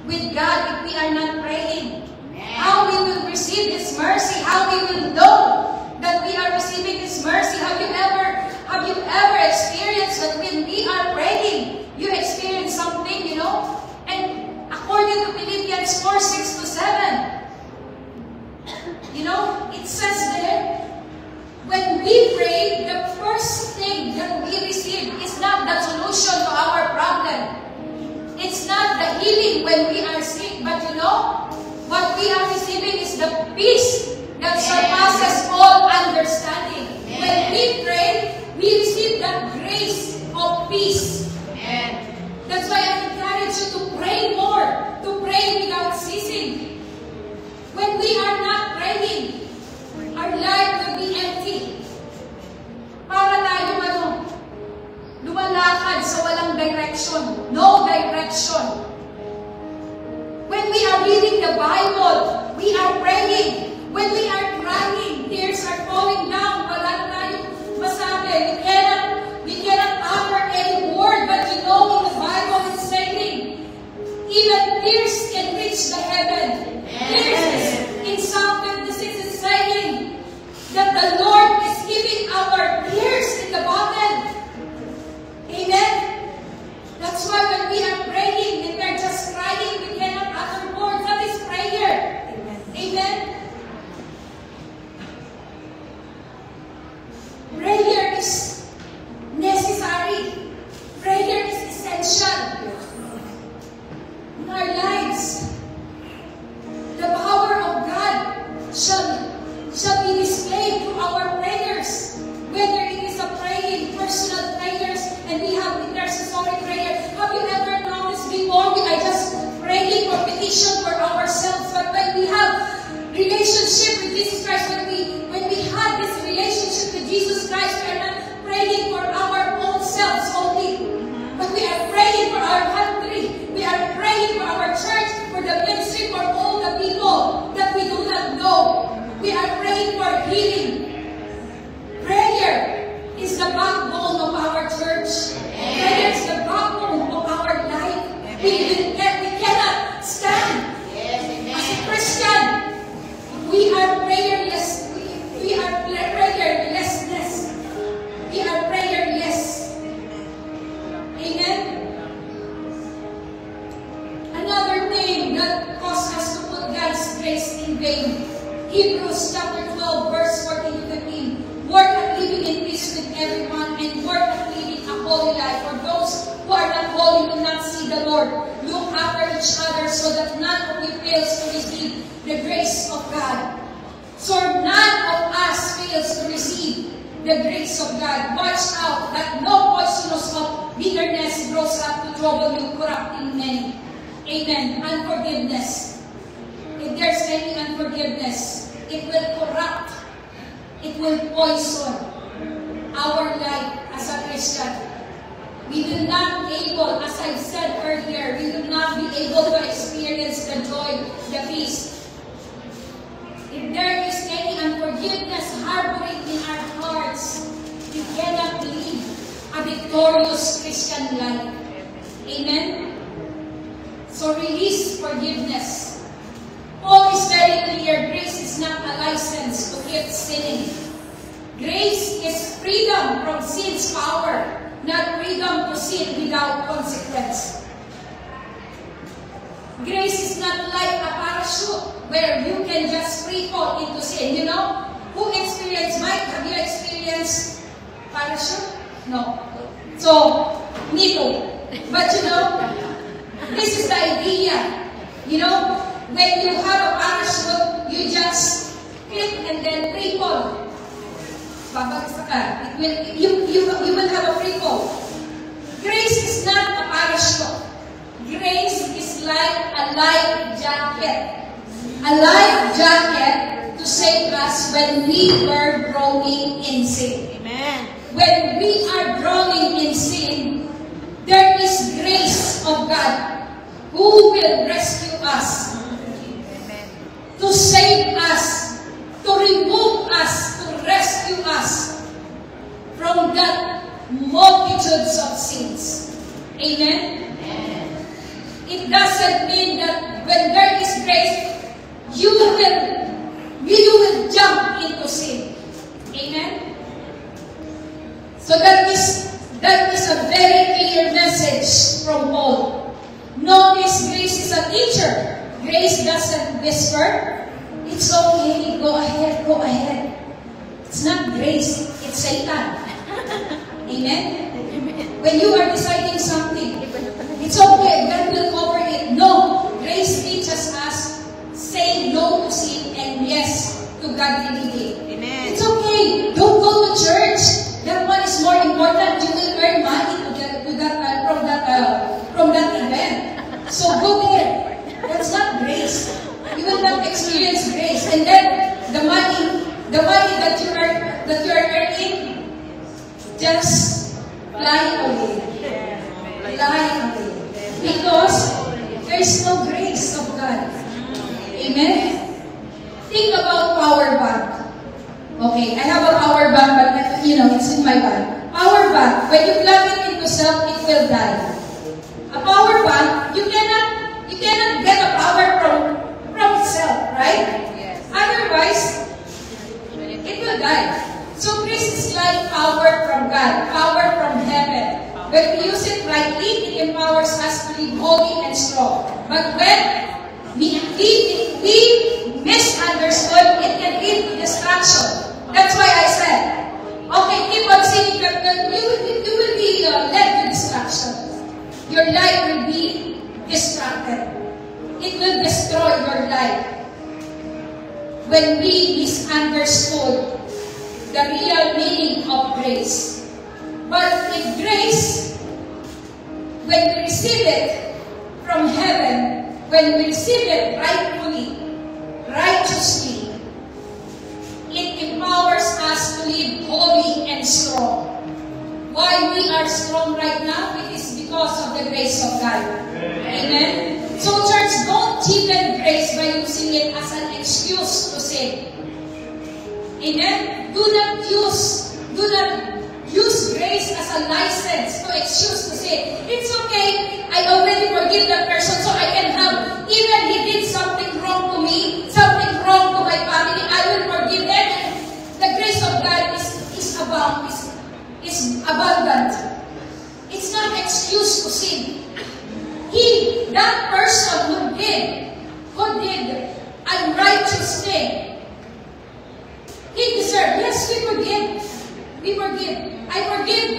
with God if we are not praying? How we will receive His mercy? How we will know that we are receiving His mercy? Have you ever experienced that when we are praying, you experience something, you know? And according to Philippians 4, 6 to 7, you know, it says there, when we pray, the first thing that we receive is not the solution to our problem. It's not the healing when we are sick, but you know, what we are receiving is the peace that surpasses all understanding. When we pray, we receive that grace of peace. That's why I encourage you to pray more, to pray without ceasing. When we are not praying, our life will be empty. Para tayo lumalakad sa walang direction. No direction. When we are reading the Bible, we are praying. When we are crying, tears are falling down. Wala na tayong masabi. We cannot utter any word, but you know in the Bible it's saying, even tears can reach the heaven. Tears in Psalm 56 is saying that the Lord is giving our tears in the bottle. Amen? That's why when we are praying, if we are just crying, we cannot utter words. That is prayer. Amen? Prayer is necessary. Prayer is essential in our lives. Hebrews chapter 12, verse 14 to 15. Work at living in peace with everyone and work at living a holy life. For those who are not holy will not see the Lord. Look after each other so that none of you fails to receive the grace of God. So none of us fails to receive the grace of God. Watch out that no poisonous of bitterness grows up to trouble you, corrupting many. Amen. Unforgiveness. If there's any unforgiveness, it will corrupt. It will poison our life as a Christian. We will not be able, as I said earlier, we will not be able to experience the joy, the peace. If there is any unforgiveness harboring in our hearts, we cannot live a victorious Christian life. Amen? So release forgiveness. Paul is very clear, grace is not a license to keep sinning. Grace is freedom from sin's power, not freedom to sin without consequence. Grace is not like a parachute where you can just free fall into sin. You know? Who experienced, Mike? Have you experienced parachute? No. So, me too. But you know, this is the idea. You know, when you have a parachute, you just click and then free fall. Babagsak ka. You will have a free fall. Grace is not a parachute. Grace is like a life jacket. A life jacket to save us when we were drowning in sin.
Amen.
When we are drowning in sin, there is grace of God who will rescue us, to save us, to remove us, to rescue us from that multitudes of sins. Amen? It doesn't mean that when there is grace, you will jump into sin. Amen? So that is a very clear message from Paul. Notice grace is a teacher. Grace doesn't whisper. It's okay, go ahead, go ahead. It's not grace, it's Satan. Amen? When you are deciding something, it's okay, God will cover it. No, grace teaches us, say no to sin and yes to godly living.
Amen.
It's okay, don't go to church. That one is more important. You will earn money from that event. So go there. That's not grace. You will not experience grace. And then the money that you are earning, just fly away. Fly away. Because there is no grace of God. Amen? Think about power bank. Okay, I have a power bank, but you know, it's in my bag. Power bank, when you plug it into self, it will die. A power bank, you cannot get a power from itself, right?
Yes.
Otherwise, it will die. So grace is like power from God, power from heaven. When we use it rightly, it empowers us to live holy and strong. But when we misunderstood, it can lead to destruction. That's why I said, okay, keep on sinning, you will be led to destruction. Your life will be distracted. It will destroy your life. When we misunderstood the real meaning of grace. But if grace, when we receive it from heaven, when we receive it rightfully, righteously, it empowers us to live holy and strong. Why we are strong right now? It is because of the grace of God. Amen? So church, don't cheapen grace by using it as an excuse to sin. Amen? Do not use grace as a license to excuse to sin. It's okay, I already forgive that person so I can have, even he did something wrong to me, something wrong to my family, I will forgive them. And the grace of God is abundant. It's not an excuse to sin. That person who did a righteous thing, we forgive. We forgive. I forgive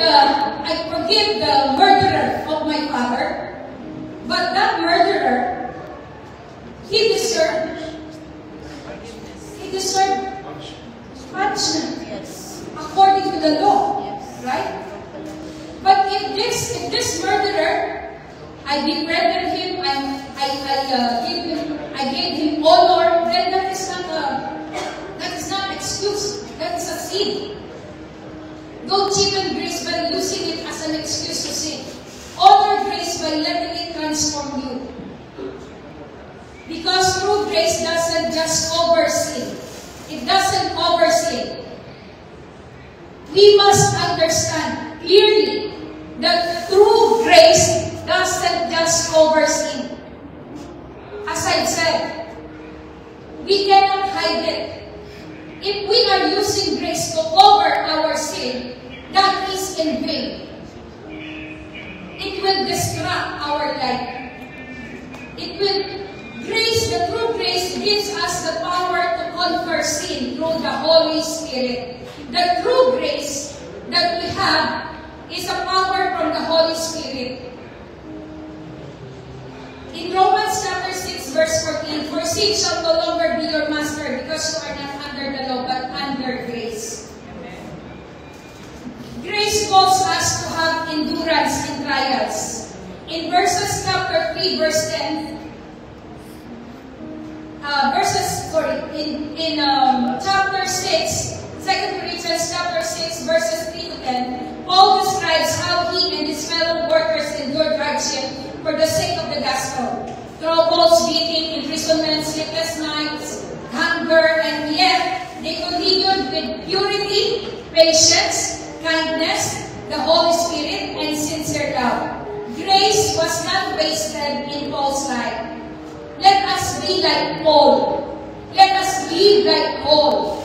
the murderer of my father. But that murderer, he deserved punishment.
Yes.
According to the law.
Yes.
Right? But if this murderer, I befriended him, I gave him honor, then that is not excuse. That is a sin. Don't cheapen grace by using it as an excuse to sin. Honor grace by letting it transform you. Because true grace doesn't just cover sin. It doesn't cover sin. We must understand clearly that true grace doesn't just cover sin. As I've said, we cannot hide it. If we are using grace to cover our sin, that is in vain. It will distract our life. The true grace gives us the power to conquer sin through the Holy Spirit. The true grace that we have is a power from the Holy Spirit. In Romans chapter 6 verse 14, for sin shall no longer be your master because you are not under the law but under grace. Amen. Grace calls us to have endurance in trials. In chapter 3 verse 10, chapter 6, 2 Corinthians chapter 6 verses 3 to 10, Paul describes how he and his fellow workers endured hardship for the sake of the gospel. Troubles, beating, imprisonment, sleepless nights, hunger, and yet they continued with purity, patience, kindness, the Holy Spirit, and sincere love. Grace was not wasted in Paul's life. Let us be like Paul. Let us live like Paul.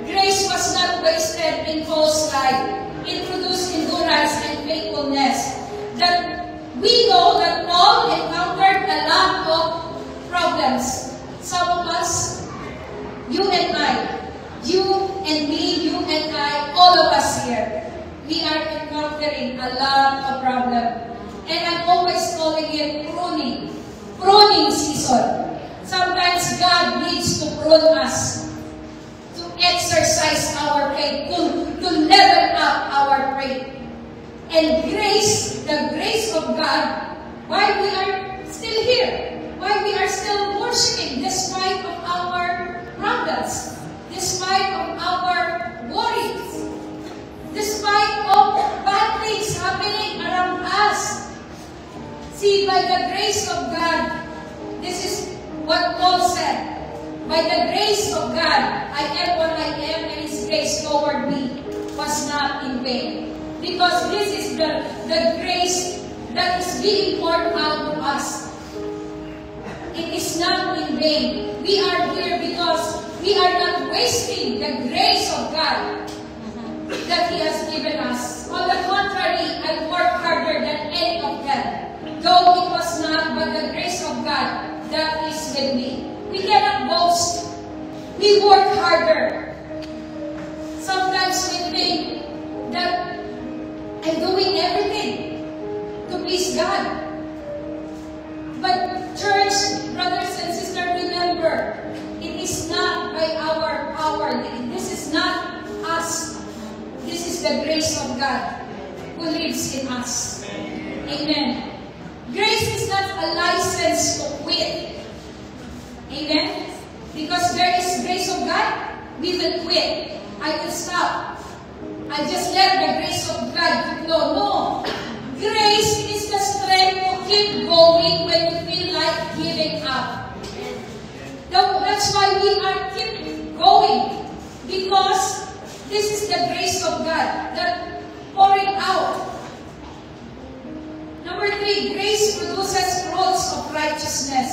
Grace was not wasted in Paul's life. It produced endurance and faithfulness. That we know that Paul encountered a lot of problems. Some of us, you and I, you and me, you and I, all of us here, we are encountering a lot of problems. And I'm always calling it pruning season. Sometimes God needs to prune us, to exercise our faith, to level up our faith. And grace, the grace of God, why we are still here, why we are still worshiping despite of our problems, despite of our worries, despite of bad things happening around us. See, by the grace of God, this is what Paul said. By the grace of God, I am what I am, and His grace toward me was not in vain. Because this is the grace that is being poured out to us. It is not in vain. We are here because we are not wasting the grace of God that He has given us. On the contrary, I work harder than any of them. Though it was not but the grace of God that is with me. We cannot boast. We work harder. Sometimes we think that I'm doing everything to please God. But church, brothers and sisters, remember, it is not by our power. This is not us. This is the grace of God who lives in us. Amen. Grace is not a license to quit. Amen? Because there is grace of God, we will quit. I will stop. I just let the grace of God to flow. No. Grace is the strength to keep going when you feel like giving up. That's why we are keep going. Because this is the grace of God that pouring out. Number 3, grace produces fruits of righteousness.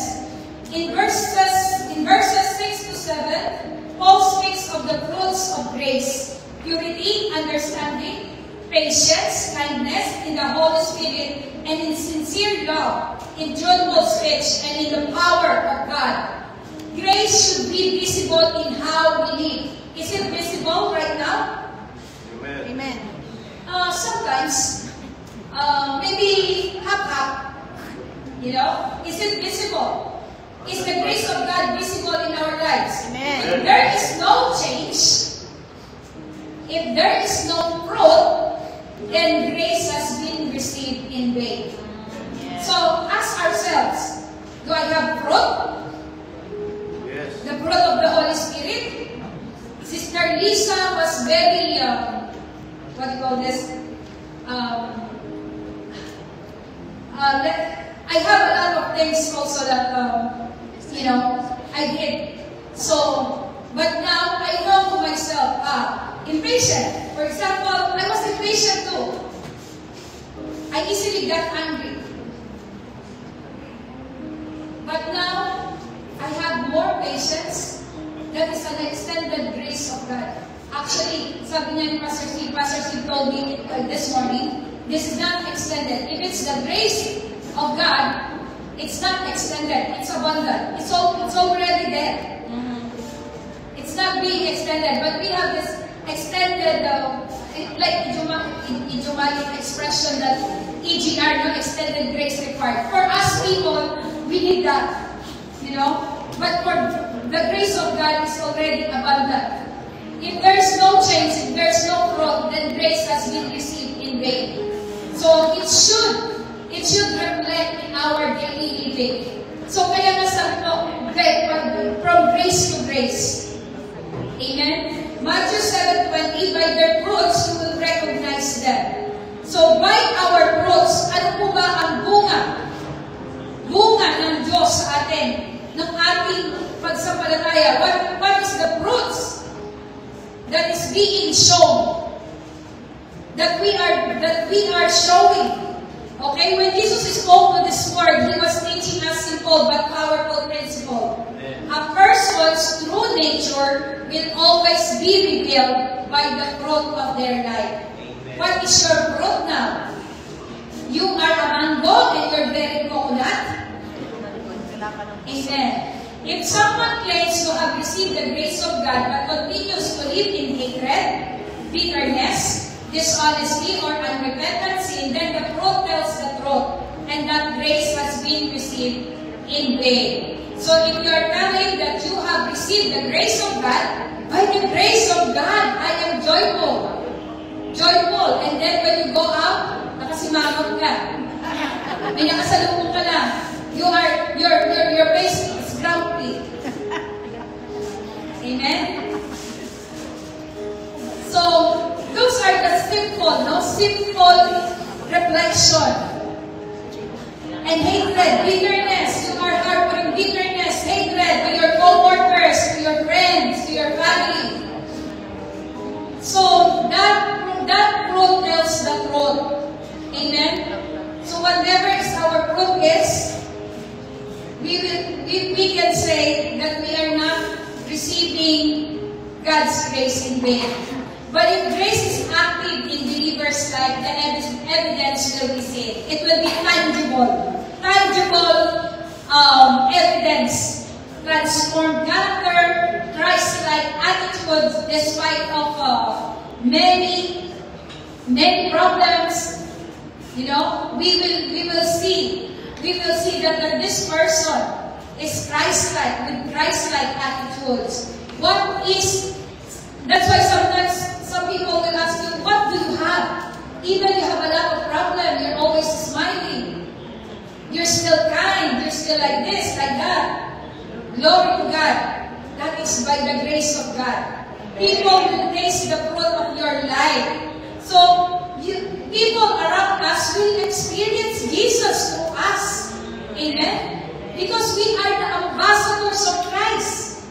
In verses 6 to 7, Paul speaks of the fruits of grace: purity, understanding, patience, kindness in the Holy Spirit, and in sincere love, in joyful speech, and in the power of God. Grace should be visible in how we live. Is it visible right now? sometimes, maybe half-half, you know? Is it visible? Is the grace of God visible in our lives?
Amen.
If there is no change, if there is no fruit, then grace has been received in vain.
Yes.
So, ask ourselves, do I have fruit?
Yes.
The fruit of the Holy Spirit? Sister Lisa was very, what do you call this? I have a lot of things also that, you know, I did. So, but now I know to myself, impatient. For example, I was impatient too. I easily got angry. But now, I have more patience. That is an extended grace of God. Actually, sabi niya ni Pastor Steve told me this morning, this is not extended. If it's the grace of God, it's not extended. It's abundant. It's already there. It's not being extended. But we have this extended, like idiomatic expression that EGR, no extended grace required. For us people, we need that. You know? But for the grace of God is already abundant. If there's no change, if there's no fruit, then grace has been received in vain. So it should reflect in our daily living. So kaya nga sabi ko, from grace to grace. Amen? Matthew 7:20, by their fruits you will recognize them. So by our fruits, ano po ba ang bunga? Bunga ng Diyos sa atin, ng ating pagsampalataya. What is the fruits that is being shown? That we are showing. Okay, when Jesus spoke to this word, He was teaching us simple but powerful principle. A person's true nature will always be revealed by the fruit of their life. What is your fruit now? You are a mango and you're bearing coconut? Amen. If someone claims to have received the grace of God but continues to live in hatred, bitterness, dishonesty, or unrepentant sin, then the fruit tells the truth, and that grace has been received in vain. So if you are telling that you have received the grace of God, by the grace of God, I am joyful. Joyful. And then when you go out, nakasimangot ka. May nakasalubong ka lang. Your face is grumpy. Amen? So, those are the simple reflection. And hatred, bitterness, you are harboring bitterness, hatred to your co-workers, to your friends, to your family. So, that fruit tells the truth. Amen? So, whatever is our fruit is, we can say that we are not receiving God's grace in vain. But if grace is active in believers' life, the evidence will be seen. It will be tangible. Tangible evidence. Transformed character, Christ-like attitudes despite of many problems. You know, we will see that this person is Christ-like, with Christ-like attitudes. That's why sometimes some people will ask you, what do you have? Even you have a lot of problems, you're always smiling. You're still kind, you're still like this, like that. Glory to God. That is by the grace of God. People will taste the fruit of your life. So, people around us will experience Jesus through us. Amen? Because we are the ambassadors of Christ.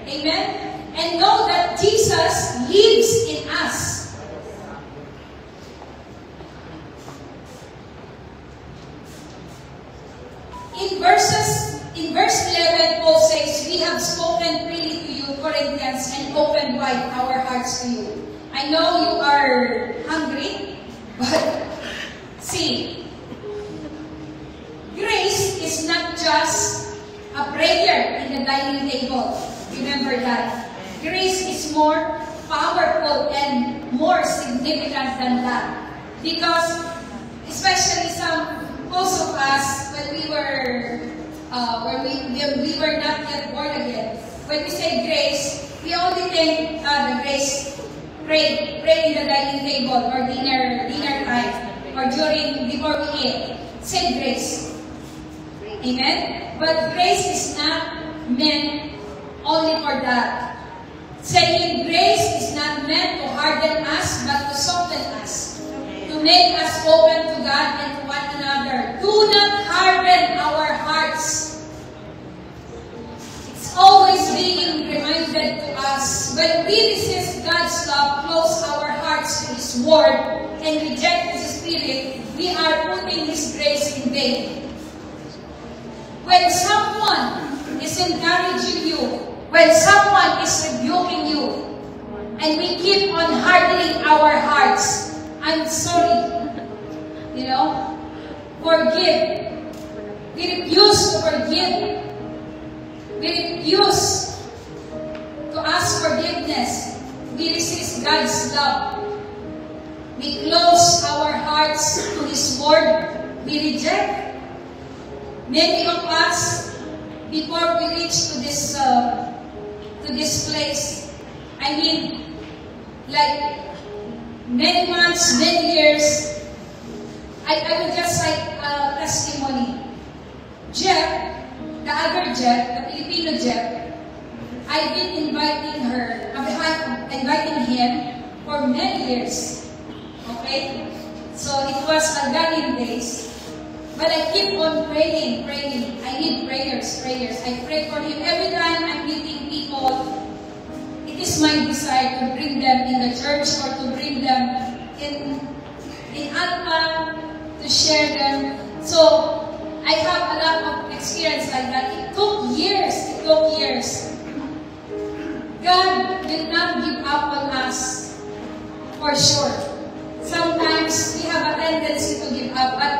Amen? And know that Jesus lives in us. In verse 11, Paul says, we have spoken freely to you, Corinthians, and opened wide our hearts to you. I know you are hungry, but see, grace is not just a prayer in the dining table. Remember that. Grace is more powerful and more significant than that. Because, especially most of us, when we were not yet born again, when we say grace, we only think the grace, pray in the dining table or dinner time, or before we eat. Say grace. Amen? But grace is not meant only for that. Saying grace is not meant to harden us, but to soften us. To make us open to God and to one another. Do not harden our hearts. It's always being reminded to us, when we resist God's love, close our hearts to His Word, and reject His Spirit, we are putting His grace in vain. When someone is encouraging you, when someone is rebuking you, and we keep on hardening our hearts, I'm sorry, forgive. We refuse to forgive. We refuse to ask forgiveness. We resist God's love. We close our hearts to His Word. We reject. Many of us, before we reach to this place, like many months, many years, I will just cite testimony. Jeff, the other Jeff, the Filipino Jeff, I've been inviting him for many years. Okay? So it was Hungarian days. But I keep on praying. I need prayers. I pray for him. Every time I'm meeting people, it is my desire to bring them in the church or to bring them in Alpha, to share them. So I have a lot of experience like that. It took years. God will not give up on us, for sure. Sometimes we have a tendency to give up, but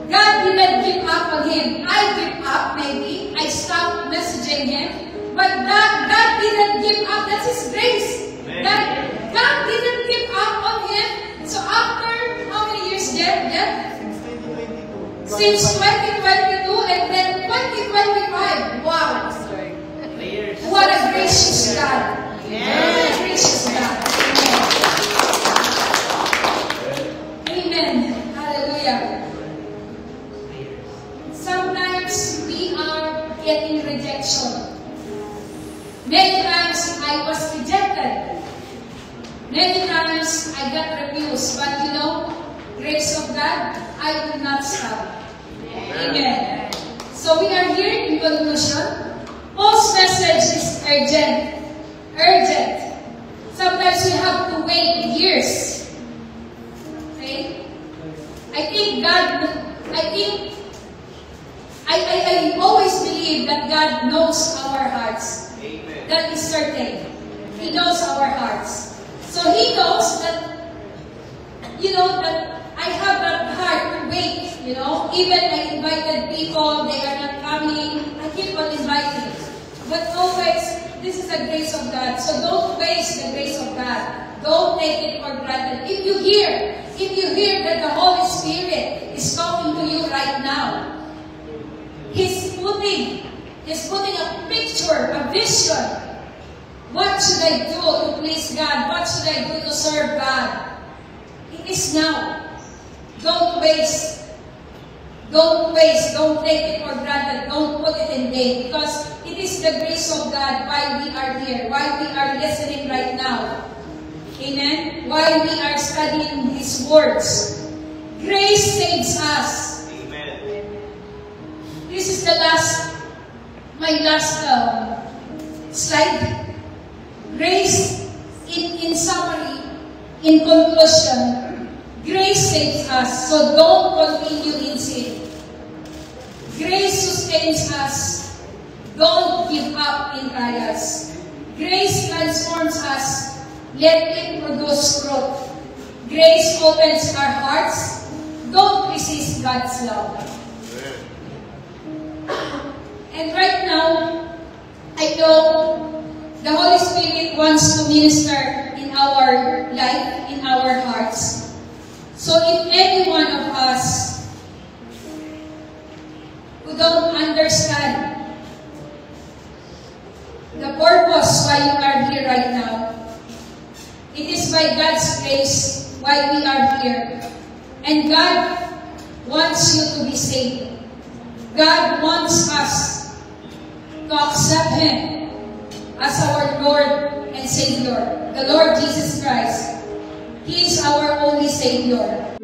God didn't give up on him. I give up, maybe. I stopped messaging him. But God didn't give up. That's His grace. God didn't give up on him. So after how many years, Jeff? Since 2022 and then 2025. Wow. What a gracious God. What a gracious God. Amen. Hallelujah. Sometimes we are getting rejection. Many times I was rejected. Many times I got refused. But grace of God, I will not stop. Amen. So we are here in conclusion. Paul's message is urgent. Sometimes we have to wait years. Okay? I always believe that God knows our hearts.
Amen.
That is certain. He knows our hearts. So He knows that, that I have that heart to wait, Even I invited people, they are not coming. I keep on inviting. But always, this is the grace of God. So don't waste the grace of God. Don't take it for granted. If you hear that the Holy Spirit is talking to you right now, He's putting a picture, a vision. What should I do to please God? What should I do to serve God? It is now. Don't waste. Don't take it for granted. Don't put it in vain. Because it is the grace of God why we are here, why we are listening right now. Amen? Why we are studying His words. Grace saves us.
Amen.
This is my last slide. Grace, in summary, in conclusion, grace saves us, so don't continue in sin. Grace sustains us. Don't give up in trials. Grace transforms us. Let it produce fruit. Grace opens our hearts. Don't resist God's love. And right now, I know the Holy Spirit wants to minister in our life, in our hearts. So if any one of us who don't understand the purpose why you are here right now, it is by God's grace why we are here. And God wants you to be saved. God wants us to accept Him as our Lord and Savior, the Lord Jesus Christ. He is our only Savior.